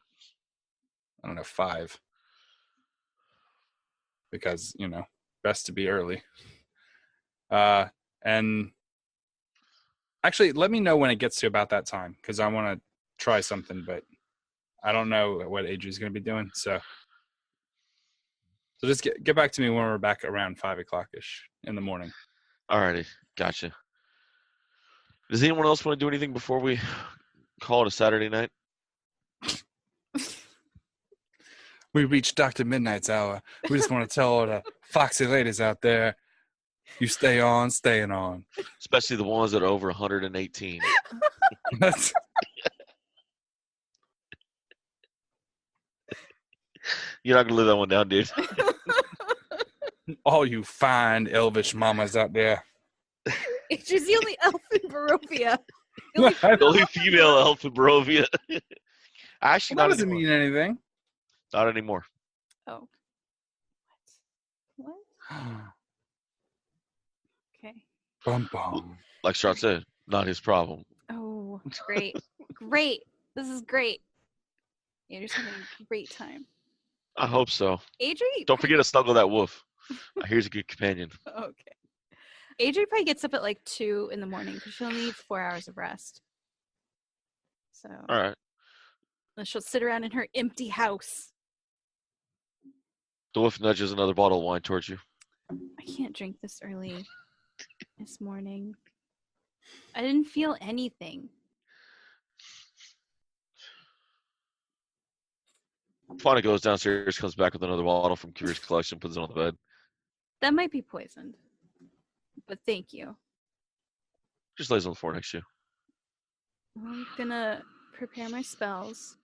5 because best to be early. And actually, let me know when it gets to about that time because I want to try something, but I don't know what Adrie's going to be doing. So just get back to me when we're back around 5 o'clock-ish in the morning. Alrighty, gotcha. Does anyone else want to do anything before we call it a Saturday night? We reached Dr. Midnight's hour. We just want to tell all the foxy ladies out there, you stay on, staying on. Especially the ones that are over 118. You're not going to live that one down, dude. All you fine elvish mamas out there. She's the only elf in Barovia. The only female elf in Barovia. Actually, That not doesn't anymore. mean anything. Not anymore. Oh. What? Okay. Bum bum. Like Strahd said, not his problem. Oh, great. Great. This is great. You're just having a great time. I hope so. Adrie? Don't forget to snuggle that wolf. Here's a good companion. Okay. Adrie probably gets up at like 2 in the morning because she'll need 4 hours of rest. So All right. then she'll sit around in her empty house. The wolf nudges another bottle of wine towards you. I can't drink this early this morning. I didn't feel anything. Fauna goes downstairs, comes back with another bottle from Curious Collection, puts it on the bed. That might be poisoned. But thank you. Just lays on the floor next to you. I'm gonna prepare my spells.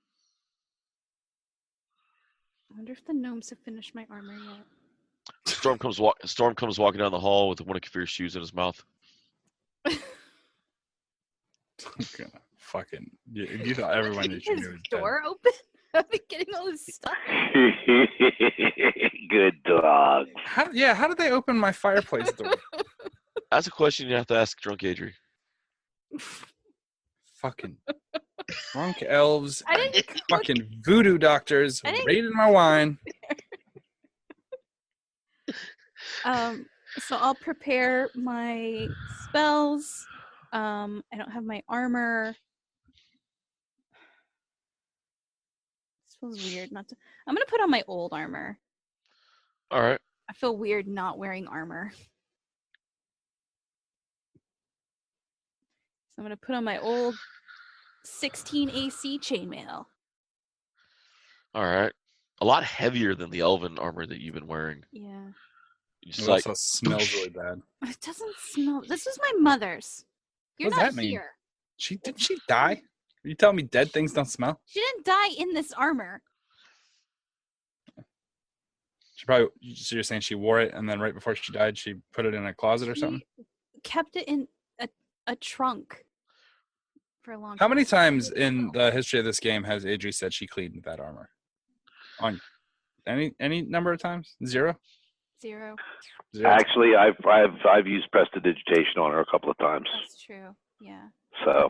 I wonder if the gnomes have finished my armor yet. Storm comes walking down the hall with one of Kafir's shoes in his mouth. Fucking. You thought everyone His knew was dead. door open? I've been getting all this stuff. Good dog. How did they open my fireplace door? That's a question you have to ask drunk Adrie. Fucking drunk elves, I didn't cook. fucking voodoo doctors I didn't- raiding my wine. So I'll prepare my spells. I don't have my armor. This feels weird not to. I'm gonna put on my old armor. All right. I feel weird not wearing armor. So I'm gonna put on my old 16 AC chainmail. All right. A lot heavier than the elven armor that you've been wearing. Yeah. You It just like also smells really bad. It doesn't smell. This was my mother's. You're What does not that mean? here. Didn't she die? Are you telling me dead things don't smell? She didn't die in this armor. So you're saying she wore it and then right before she died, she put it in a closet or something? She kept it in a trunk for a long time. How many times in the history of this game has Adrie said she cleaned that armor? On any number of times? Zero? Zero. Actually, I've used prestidigitation on her a couple of times. That's true. Yeah. So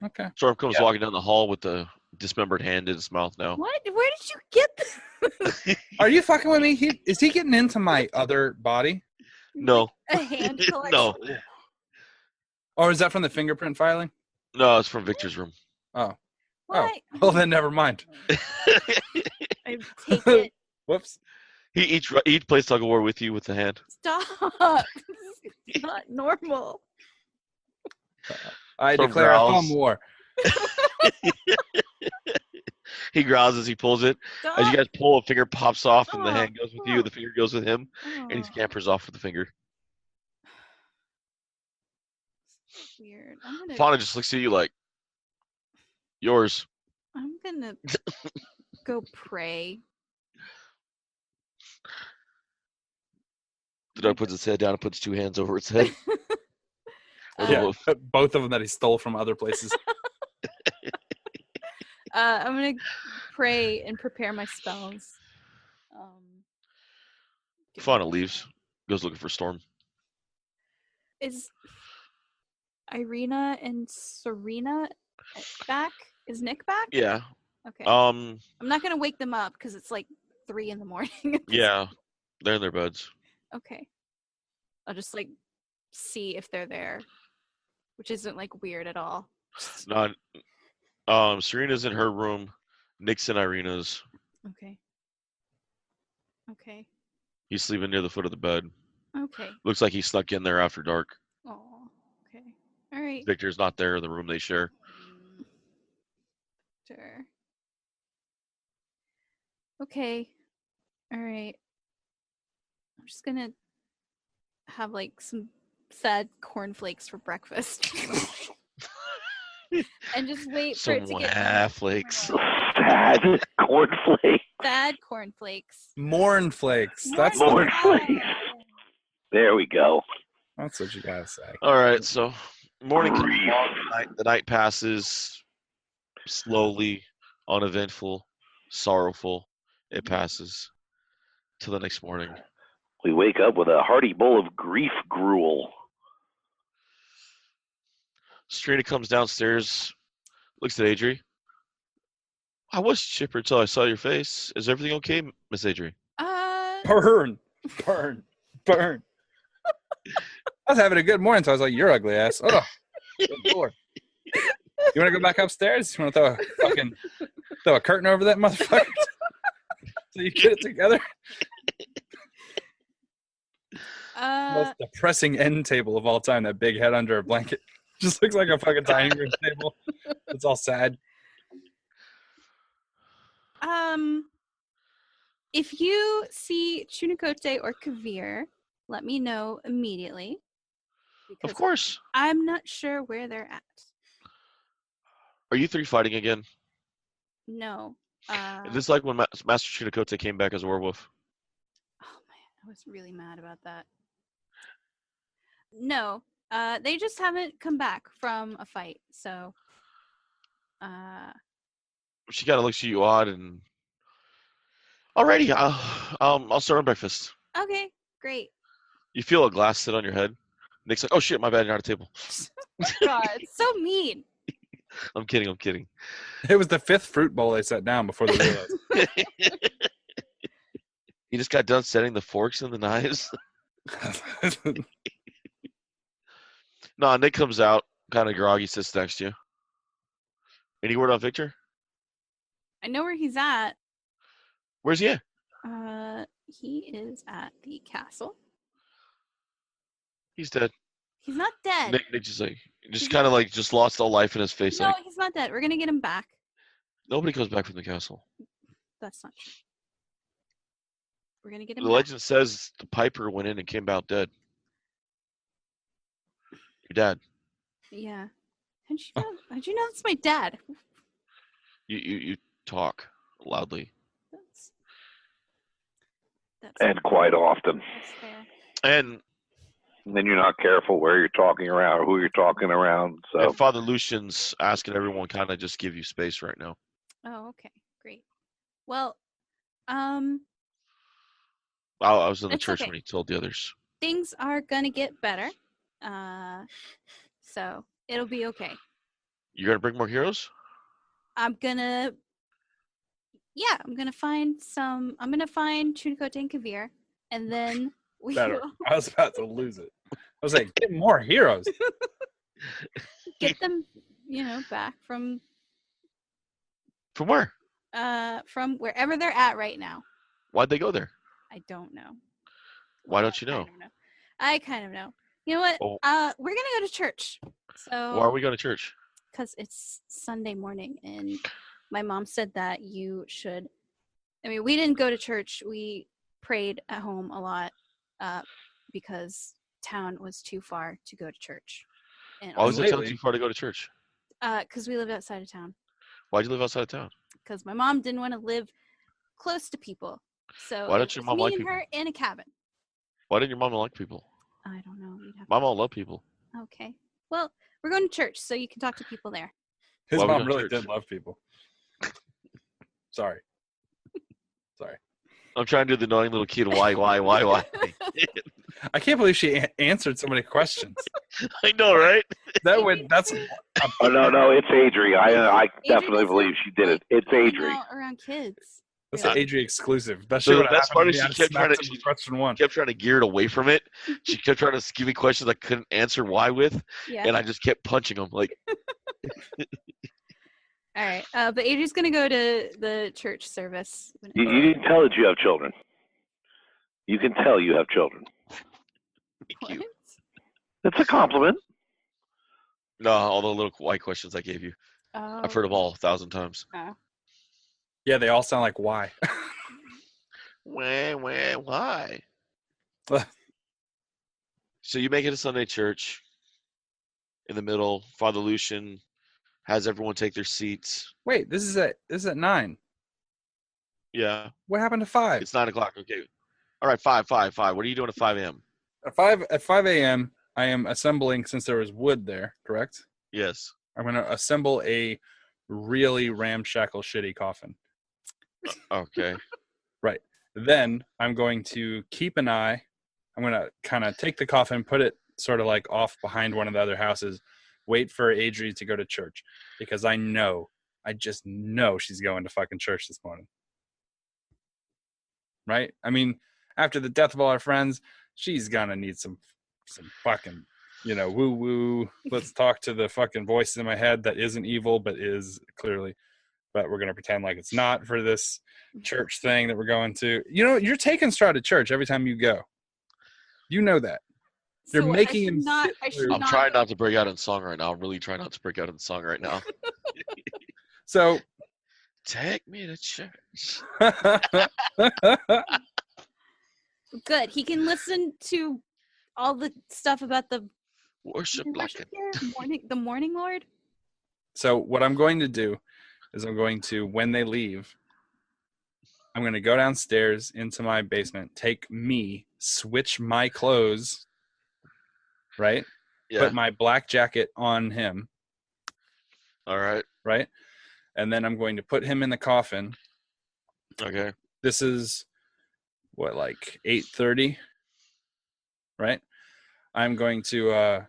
Okay. Storm comes walking down the hall with the dismembered hand in his mouth now. What? Where did you get this? Are you fucking with me? Is he getting into my other body? No. A hand collection? No. Or is that from the fingerprint filing? No, it's from Victor's room. Oh. Why? Oh. Well, then never mind. I take it. Whoops. He each plays tug of war with you with the hand. Stop. This is not normal. I Storm declare a growls. thumb war. He growls as he pulls it. Stop. As you guys pull, a finger pops off and the Oh, hand goes with you. oh. The finger goes with him, and he Oh, scampers off with the finger. weird. I'm Fauna just looks at you like, yours. gonna go pray. The dog puts its head down and puts two hands over its head. Yeah, both of them that he stole from other places. I'm gonna pray and prepare my spells. Fauna leaves, goes looking for Storm. Is Irina and Serena back? Is Nick back? Yeah. Okay. Um. I'm not gonna wake them up because it's like 3 in the morning. Yeah. They're in their beds. Okay. I'll just like see if they're there, which isn't like weird at all. Not. Serena's in her room. Nick's in Irina's. Okay. Okay. He's sleeping near the foot of the bed. Okay. Looks like he snuck in there after dark. Oh. Okay. All right. Victor's not there in the room they share. Sure. Okay. All right. I'm just gonna have like some sad cornflakes for breakfast. And just wait for it to Some get flakes. sad cornflake. sad cornflakes. Morn flakes. That's Morn flakes. There we go. That's what you gotta say. All right, so morning comes Grief. along, the night passes slowly, uneventful, sorrowful. It passes till the next morning. We wake up with a hearty bowl of grief gruel. Serena comes downstairs, looks at Adrie. I was chipper until I saw your face. Is everything okay, Miss Adrie? Burn, burn, burn. I was having a good morning, so I was like, "You're ugly ass." Oh, good Lord. You want to go back upstairs? You want to throw a curtain over that motherfucker so you get it together? Most depressing end table of all time. That big head under a blanket just looks like a fucking dining room table. It's all sad. If you see Chunikote or Kavir, let me know immediately. Of course. I'm not sure where they're at. Are you three fighting again? No. Is this like when Master Chinakote came back as a werewolf? Oh man, I was really mad about that. No, they just haven't come back from a fight, so. She kind of looks at you odd, and alrighty, I'll start on breakfast. Okay, great. You feel a glass sit on your head. Nick's like, "Oh shit, my bad, you're out of table." God, it's so mean. I'm kidding. It was the 5th fruit bowl they set down before they realized. You just got done setting the forks and the knives. No, Nick comes out, kind of groggy, sits next to you. Any word on Victor? I know where he's at. Where's he at? He is at the castle. He's dead. He's not dead. Nick just kind of like just lost all life in his face. No, Like, he's not dead. We're gonna get him back. nobody comes back from the castle. That's not true. We're gonna get him The back. legend says the Piper went in and came out dead. Your dad. Yeah. How'd you know? How'd you know that's my dad? You talk loudly. That's And quite often. That's fair. And then you're not careful where you're talking around or who you're talking around. So And Father Lucian's asking everyone kind of just give you space right now. Oh, okay. Great. Well, I was in the It's church okay. when he told the others. things are gonna get better. So it'll be okay. You're gonna bring more heroes? I'm gonna find Chunikote and Kavir, and then we Better. will I was about to lose it. I was like, get more heroes. get them, back from From where? from wherever they're at right now. Why'd they go there? I don't know. Why don't you know? I kind of know. You know what? Oh. We're gonna go to church. So Why are we going to church? because it's Sunday morning, and my mom said that you should. I mean, we didn't go to church. We prayed at home a lot because town was too far to go to church. And Why was the town lately- too far to go to church? because we lived outside of town. Why'd you live outside of town? Because my mom didn't want to live close to people. So Why don't it your was mom me like and people? her in a cabin. Why didn't your mom like people? I don't know. You'd have My mom loved people. Okay. Well, we're going to church, so you can talk to people there. His Why we mom going to really church? did love people. Sorry. I'm trying to do the annoying little kid. Why? I can't believe she answered so many questions. I know, right? That's Oh no, it's Adrie. I definitely doesn't believe she did it. It's hang Adrie. out around kids. that's really. an Adrie exclusive. That So shit would the have best happened part to is me. she I'd kept trying smacked to- him with question one. Kept trying to gear it away from it. She kept trying to give me questions I couldn't answer why with, Yeah. and I just kept punching them. Like, All right. But Adrie's going to go to the church service. You can tell that you have children. You can tell you have children. thank you. It's a compliment. No, all the little white questions I gave you. Oh. I've heard them all 1,000 times. Yeah, they all sound like why. Why? So you make it a Sunday church. In the middle, Father Lucian has everyone take their seats. Wait, this is at 9. Yeah, What happened to 5? it's 9 o'clock. Okay. All right, 5. What are you doing at 5 a.m.? At 5 a.m. I am assembling, since there was wood there, correct? Yes. I'm going to assemble a really ramshackle shitty coffin. Okay. Right. Then I'm going to keep an eye. I'm going to kind of take the coffin, put it sort of like off behind one of the other houses, wait for Adrie to go to church, because I just know she's going to fucking church this morning. Right? I mean, after the death of all our friends, she's going to need some some fucking, woo woo. Let's talk to the fucking voice in my head that isn't evil, but is clearly. But we're gonna pretend like it's not for this church thing that we're going to. You're taking Stroud to church every time you go. You know that. You're So making him sit through. I'm trying not to break out in song right now. I'm really trying not to break out in song right now. So Take me to church. Good. He can listen to all the stuff about the Worship like it. the morning Lord. So what I'm going to do is when they leave, I'm going to go downstairs into my basement, take me, switch my clothes, right? Yeah. Put my black jacket on him. All right. Right? And then I'm going to put him in the coffin. Okay. This is like 8:30, right? I'm going to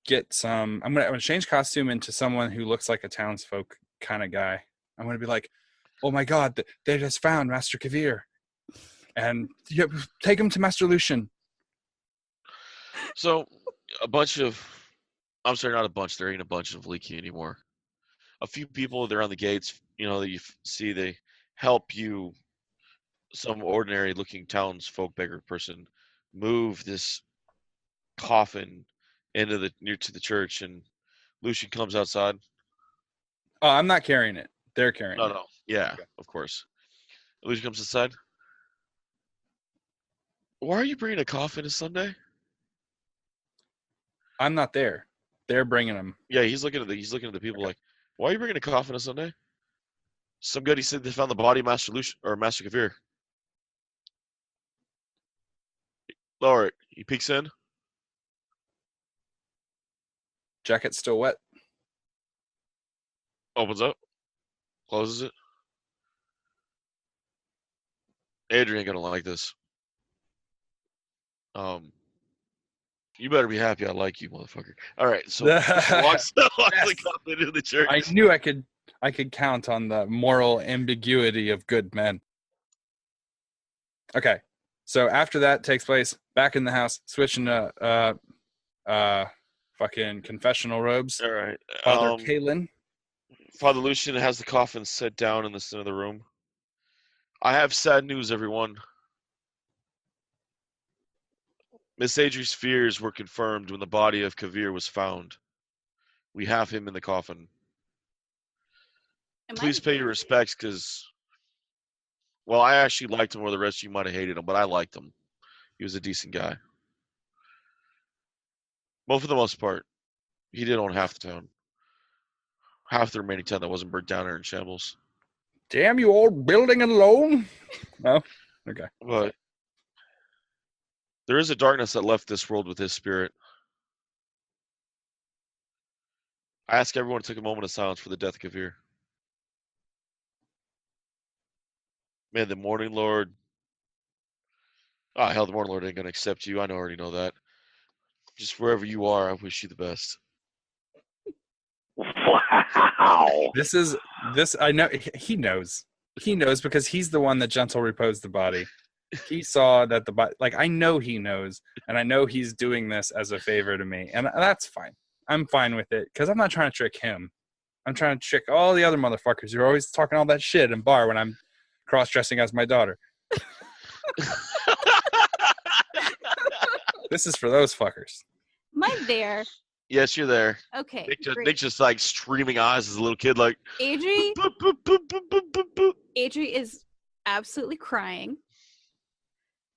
get some. I'm gonna change costume into someone who looks like a townsfolk kind of guy. I'm gonna be like, oh my God, they just found Master Kavir, and take him to Master Lucian. So I'm sorry, not a bunch. There ain't a bunch of Leaky anymore. A few people, they're on the gates, that you see, they help you, some ordinary looking townsfolk beggar person, move this coffin near to the church, and Lucian comes outside. Oh, I'm not carrying it. They're carrying it. No. Yeah, okay. Of course. Lucian comes inside. Why are you bringing a coffin to Sunday? I'm not there. They're bringing him. Yeah, he's looking at the people like, why are you bringing a coffin to Sunday? Some good. He said they found the body of Master Lucian or Master Kavir. Lower it. He peeks in. Jacket's still wet. Opens up. Closes it. Adrie ain't gonna like this. You better be happy I like you, motherfucker. All right, so walks the coffin into the church. I knew I could count on the moral ambiguity of good men. Okay, so after that takes place, back in the house, switching to fucking confessional robes. All right, Father Kalen. Father Lucian has the coffin set down in the center of the room. I have sad news, everyone. Miss Adrie's fears were confirmed when the body of Kavir was found. We have him in the coffin. Please pay your respects, because, well, I actually liked him, or the rest of you might have hated him, but I liked him. He was a decent guy. Well, for the most part, he did own half the town. Half the remaining town that wasn't burnt down or in shambles. Damn you, old building alone. No? Okay. But there is a darkness that left this world with his spirit. I ask everyone to take a moment of silence for the death of Kavir. Man, the Morning Lord. Hell, the Morning Lord ain't going to accept you. I already know that. Just wherever you are, I wish you the best. Wow. I know he knows. He knows because he's the one that gentle reposed the body. He saw that the body, I know he knows, and I know he's doing this as a favor to me, and that's fine. I'm fine with it because I'm not trying to trick him. I'm trying to trick all the other motherfuckers who are always talking all that shit in bar when I'm cross-dressing as my daughter. This is for those fuckers. Am I there? Yes, you're there. Okay. Nick just like streaming eyes as a little kid, like. Adrie is absolutely crying,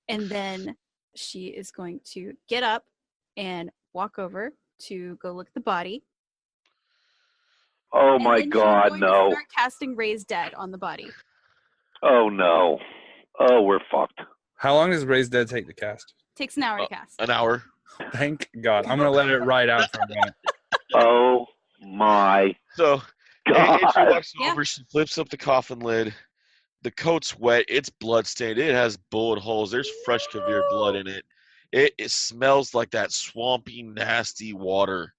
and then she is going to get up and walk over to go look at the body. Oh my God, she's going no! to start casting Raise Dead on the body. Oh no! Oh, we're fucked. How long does Raise Dead take to cast? Takes an hour to cast. An hour. Thank God. I'm going to let it ride out for a minute. Oh my So, God! Adrie walks over, she flips up the coffin lid. The coat's wet. It's bloodstained. It has bullet holes. There's fresh Kavir blood in it. It smells like that swampy, nasty water.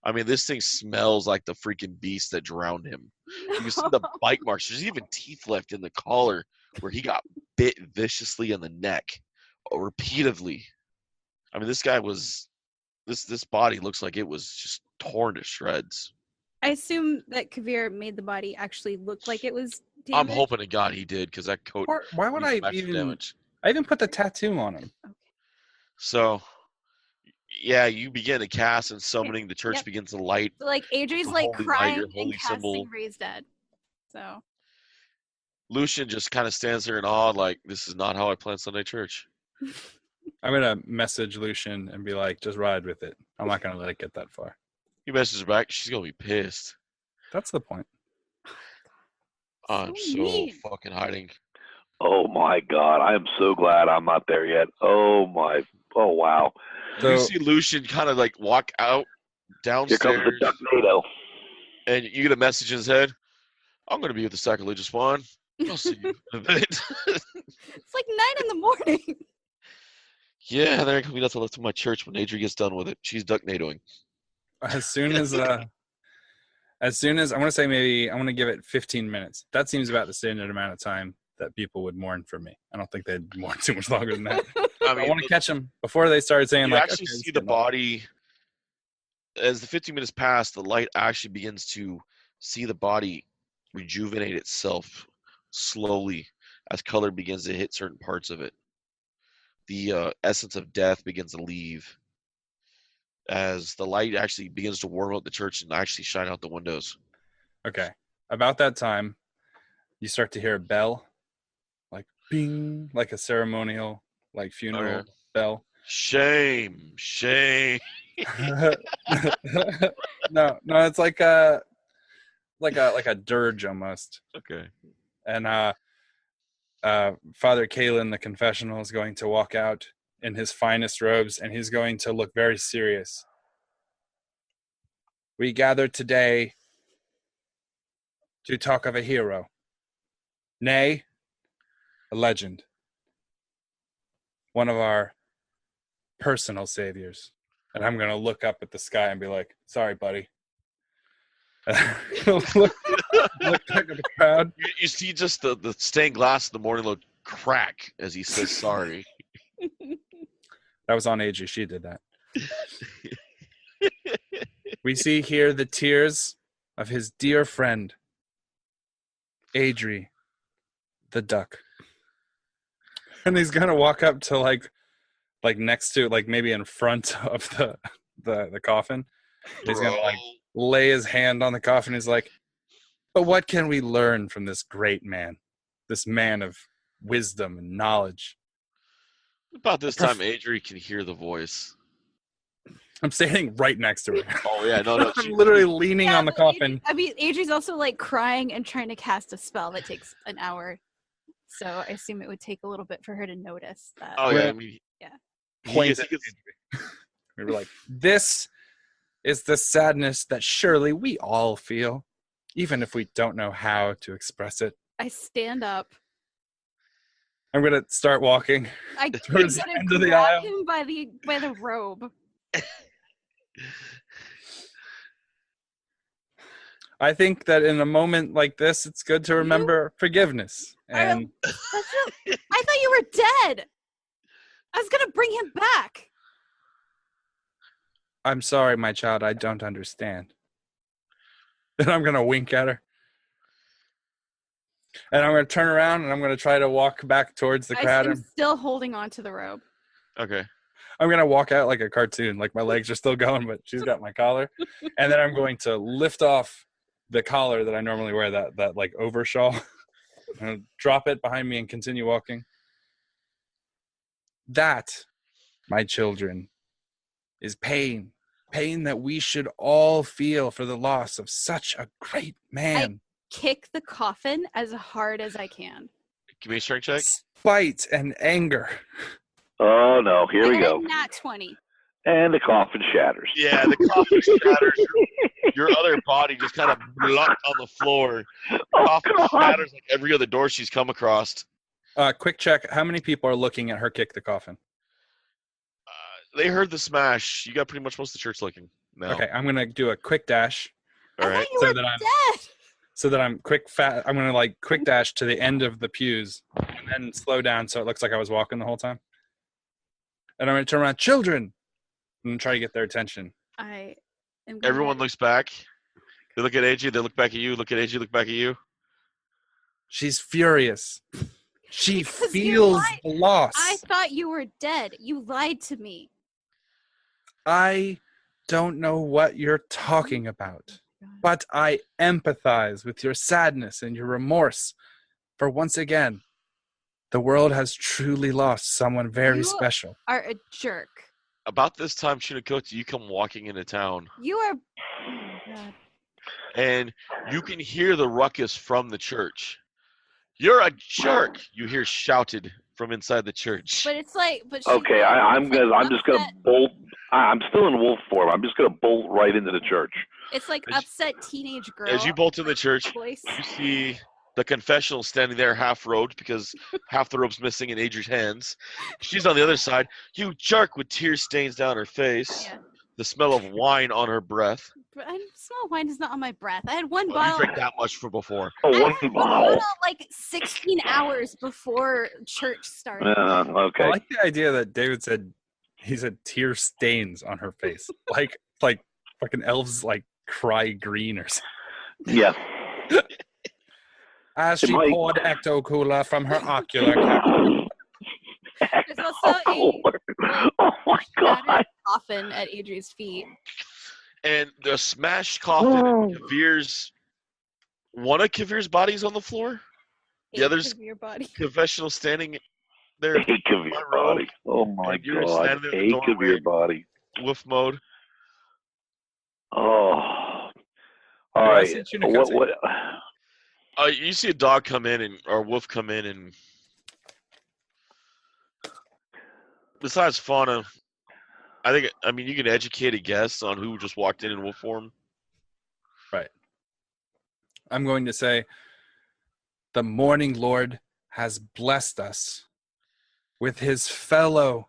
I mean, this thing smells like the freaking beast that drowned him. You can see the bite marks. There's even teeth left in the collar where he got bit viciously in the neck repeatedly. I mean, this guy was this body looks like it was just torn to shreds. I assume that Kavir made the body actually look like it was I'm damaged. hoping to God he did, because that coat. Why would I needs even? damage. I even put the tattoo on him. So, yeah, you begin to cast and summoning. The church Yep. begins to light. So, like, Adrie's The like holy light, crying your and holy casting symbol. Raise Dead. So Lucian just kind of stands there in awe, like, this is not how I plan Sunday church. I'm gonna message Lucian and be like, just ride with it. I'm not gonna let it get that far. He messages her back. She's gonna be pissed. That's the point. I'm so mean. fucking hiding. Oh my God! I'm so glad I'm not there yet. Oh wow! You So see Lucian kind of like walk out Here downstairs, comes the Ducknado. and you get a message in his head. I'm gonna be with the sacrilegious spawn. I'll see you in a bit. It's like 9 a.m. Yeah, there ain't gonna be nothing left of my church when Adrie gets done with it. She's ducknadoing. as soon as I'm gonna say maybe I'm gonna give it 15 minutes. That seems about the standard amount of time that people would mourn for me. I don't think they'd mourn too much longer than that. I want to catch them before they start saying you like. actually see the body as the 15 minutes pass. The light actually begins to see the body rejuvenate itself slowly as color begins to hit certain parts of it. The essence of death begins to leave as the light actually begins to warm up the church and actually shine out the windows. Okay. About that time, you start to hear a bell, like bing, like a ceremonial, like funeral Okay. bell. Shame. No, it's like a dirge almost. Okay. And Father Kalen, the confessional, is going to walk out in his finest robes, and he's going to look very serious. We gather today to talk of a hero, nay, a legend, one of our personal saviors. And I'm going to look up at the sky and be like, sorry, buddy. look back at the crowd. You see just the stained glass of the morning look crack as he says sorry. That was on Adrie. She did that. We see here the tears of his dear friend, Adrie, the duck. And he's going to walk up to like next to, like maybe in front of the coffin. He's going to like lay his hand on the coffin. He's like, but what can we learn from this great man, this man of wisdom and knowledge? About this time, Adrie can hear the voice. I'm standing right next to her. Oh yeah, no. I'm literally leaning on the coffin. Adrie's also like crying and trying to cast a spell that takes an hour. So I assume it would take a little bit for her to notice that. Oh yeah, I mean, yeah. Point at Adrie. We were like, this is the sadness that surely we all feel, even if we don't know how to express it. I stand up. I'm gonna start walking. I towards the end of the grab aisle. him by the robe. I think that in a moment like this, it's good to remember forgiveness. And I thought you were dead. I was gonna bring him back. I'm sorry, my child, I don't understand. Then I'm gonna wink at her. And I'm gonna turn around and I'm gonna try to walk back towards the crowd. I'm still holding on to the robe. okay. I'm gonna walk out like a cartoon, like my legs are still going, but she's got my collar. And then I'm going to lift off the collar that I normally wear, that like over shawl, and drop it behind me and continue walking. That, my children, is pain. Pain that we should all feel for the loss of such a great man. Kick the coffin as hard as I can. Give me a strength check. Spite and anger. Oh no! Here we go. Nat 20. And the coffin shatters. Yeah, the coffin shatters. Your other body just kind of blunt on the floor. Coffin shatters like every other door she's come across. Quick check. How many people are looking at her kick the coffin? They heard the smash. You got pretty much most of the church looking now. Okay, I'm gonna do a quick dash. All right. So that I'm I'm gonna like quick dash to the end of the pews and then slow down so it looks like I was walking the whole time. And I'm going to turn around, children, and try to get their attention. I am gonna Everyone looks back. They look at Adrie. They look back at you. Look at Adrie. Look back at you. She's furious. She Because you feels lied. the loss. I thought you were dead. You lied to me. I don't know what you're talking about, but I empathize with your sadness and your remorse. For once again, the world has truly lost someone very You special. are a jerk. About this time, Shinakoti, you come walking into town, You are. Oh my god. and you can hear the ruckus from the church. You're a jerk! You hear shouted from inside the church. But it's like, but she's Okay, like, I'm it's like gonna. I'm just gonna upset- bolt. I'm still in wolf form. I'm just gonna bolt right into the church. It's like As- upset teenage girl. As you bolt in the church, voice. you see the confessional standing there half roped because half the rope's missing in Adrie's hands. She's on the other side. You jerk, with tear stains down her face. Yeah. The smell of wine on her breath. But I smell wine is not on my breath. I had one Well, you bottle. drank that much from before. Oh, I one had one bottle. bottle like 16 hours before church started. Okay. I like the idea that David said he said tear stains on her face. like fucking elves like cry green or something. Yeah. As It she might- poured ectocooler from her ocular cavity. There's also a Oh my god. shattered coffin at Adrie's feet. And the smashed coffin and Kavir's, one of Kavir's bodies on the floor. The other's your body. confessional standing there, Ache of your body. Oh my And you're god. standing in the Ache of doorway. your body. wolf mode. Oh. All I right. see Chunikote. What? You see a dog come in or a wolf come in, and besides fauna, I mean you can educate a guess on who just walked in wolf form. I'm going to say the Morning Lord has blessed us with his fellow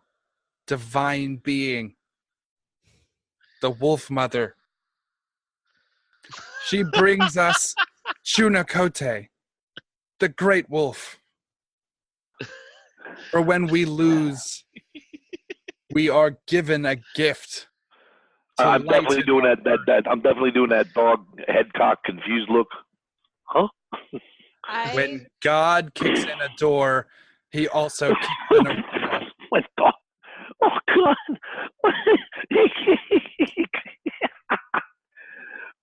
divine being, the Wolf Mother. She brings us Chunikote, the great wolf. For when we lose, we are given a gift. to I'm definitely lighten doing our that. I'm definitely doing that dog head cock confused look. Huh? When God kicks in a door, he also kicks in a window. What dog? Oh god.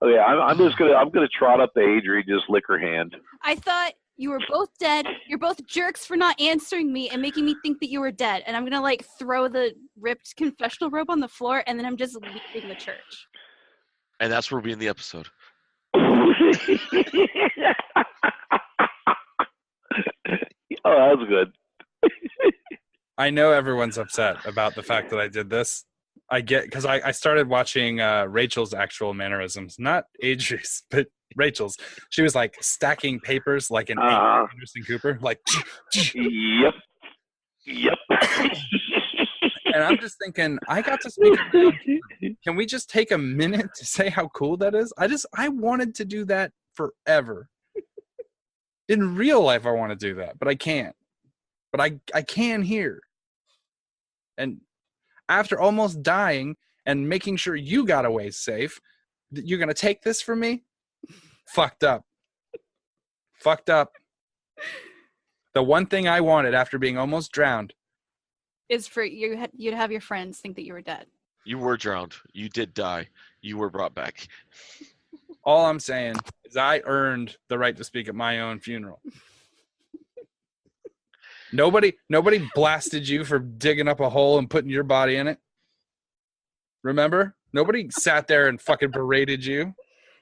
Okay, I'm gonna trot up to Adrie, just lick her hand. I thought you were both dead. You're both jerks for not answering me and making me think that you were dead. And I'm gonna like throw the ripped confessional robe on the floor, and then I'm just leaving the church. And that's where we'll be in the episode. Oh, that's good. I know everyone's upset about the fact that I did this. I get, because I started watching Rachel's actual mannerisms, not Adrie's, but Rachel's. She was like stacking papers like an angry Anderson Cooper, like. Yep. And I'm just thinking, I got to speak. Can we just take a minute to say how cool that is? I wanted to do that forever. In real life, I want to do that, but I can't. But I can here. And after almost dying and making sure you got away safe, you're going to take this from me? Fucked up. Fucked up. The one thing I wanted after being almost drowned Is for you to have your friends think that you were dead. You were drowned. You did die. You were brought back. all I'm saying is I earned the right to speak at my own funeral. Nobody blasted you for digging up a hole and putting your body in it. Remember? Nobody sat there and fucking berated you.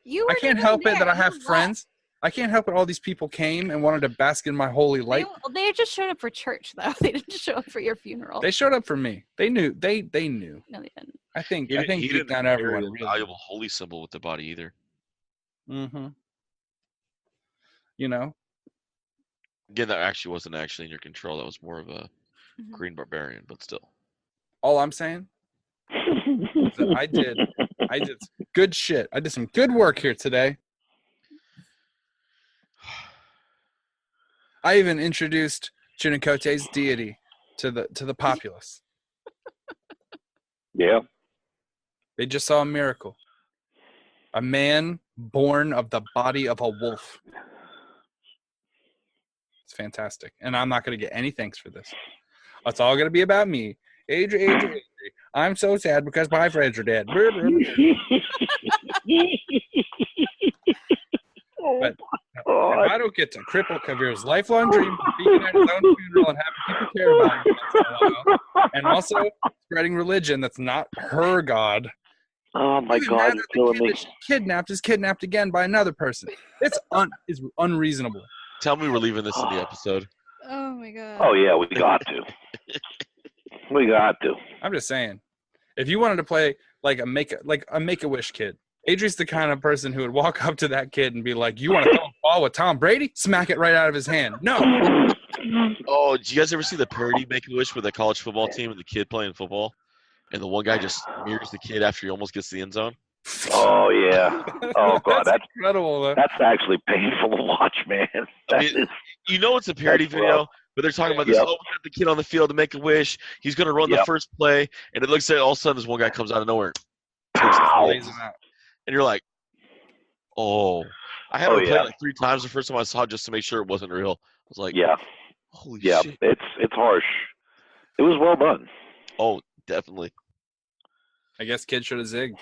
You I can't help it that I have friends. I can't help it all these people came and wanted to bask in my holy light. They just showed up for church, though. They didn't show up for your funeral. They showed up for me. They knew. They knew. No, they didn't. I think He deep didn't down carry everyone a really. valuable holy symbol with the body either. Mm-hmm. You know? Again, that actually wasn't actually in your control. That was more of a Mhm. green barbarian, but still. All I'm saying is that I did some good shit. I did some good work here today. I even introduced Chunikote's deity to the populace. Yeah. They just saw a miracle. A man born of the body of a wolf. It's fantastic. And I'm not going to get any thanks for this. It's all going to be about me. Adrie. I'm so sad because my friends are dead. But if I don't get to cripple Kavir's lifelong dream of speaking at his own funeral and having people care about him once in a while, and also spreading religion that's not her god. Oh my Even God, that you're the killing kid me. that she kidnapped is kidnapped again by another person. It's unreasonable. Tell me we're leaving this in the episode. Oh my god. Oh yeah, we got to. We got to. I'm just saying, if you wanted to play like a Make-A-Wish kid, Adrie's the kind of person who would walk up to that kid and be like, "You want to throw a ball with Tom Brady? Smack it right out of his hand." No. Oh, did you guys ever see the parody Make-A-Wish with the college football team and the kid playing football? And the one guy just mirrors the kid after he almost gets to the end zone? Oh yeah. Oh God, that's incredible. Though. that's actually painful to watch, man. I mean, you know it's a parody That's video, rough. but they're talking about this. Yep. Oh, we got the kid on the field to make a wish. He's going to run the Yep. first play, and it looks like all of a sudden this one guy comes out of nowhere, takes his Pow. lays him out, and you're like, oh. I had to replay it like 3 times the first time I saw it just to make sure it wasn't real. I was like, Yeah. holy Yeah. shit. It's harsh. It was well done. Oh, definitely. I guess kid should have zigged.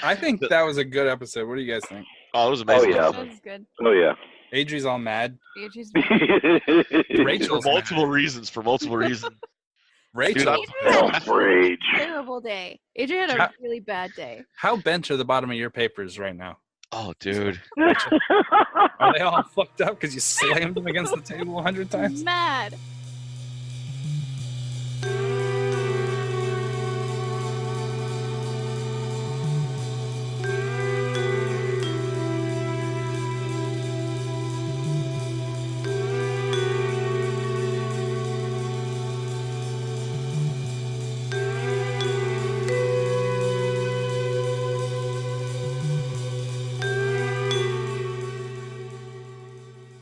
I think that was a good episode. What do you guys think? Oh, it was amazing. Oh, yeah. That was good. Oh yeah. Adrie's all mad. Beatrice's For Rachel's multiple reasons. Rachel. Dude, Oh, rage. terrible day. Adrian had a really bad day. How bent are the bottom of your papers right now? oh, dude. Are they all fucked up because you slammed them against the table 100 times? Mad.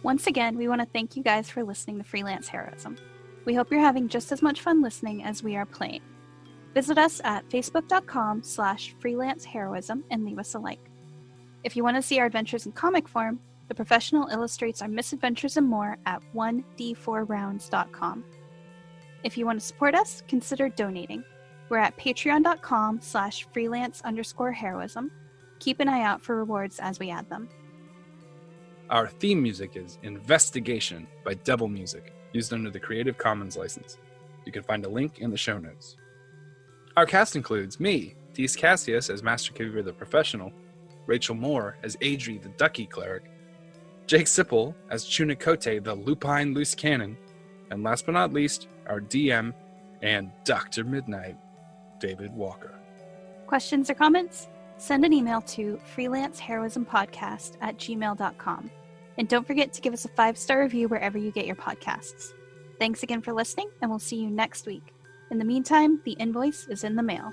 Once again, we want to thank you guys for listening to Freelance Heroism. We hope you're having just as much fun listening as we are playing. Visit us at facebook.com/freelanceheroism and leave us a like. If you want to see our adventures in comic form, The Professional illustrates our misadventures and more at 1d4rounds.com. If you want to support us, consider donating. We're at patreon.com/freelance_heroism. Keep an eye out for rewards as we add them. Our theme music is Investigation by Devil Music, used under the Creative Commons license. You can find a link in the show notes. Our cast includes me, Dees Cassius as Master Kivir the Professional, Rachel Moore as Adrie the Ducky Cleric, Jake Sipple as Chunikote the Lupine Loose Cannon, and last but not least, our DM and Dr. Midnight, David Walker. Questions or comments? Send an email to freelanceheroismpodcast@gmail.com. And don't forget to give us a 5-star review wherever you get your podcasts. Thanks again for listening, and we'll see you next week. In the meantime, the invoice is in the mail.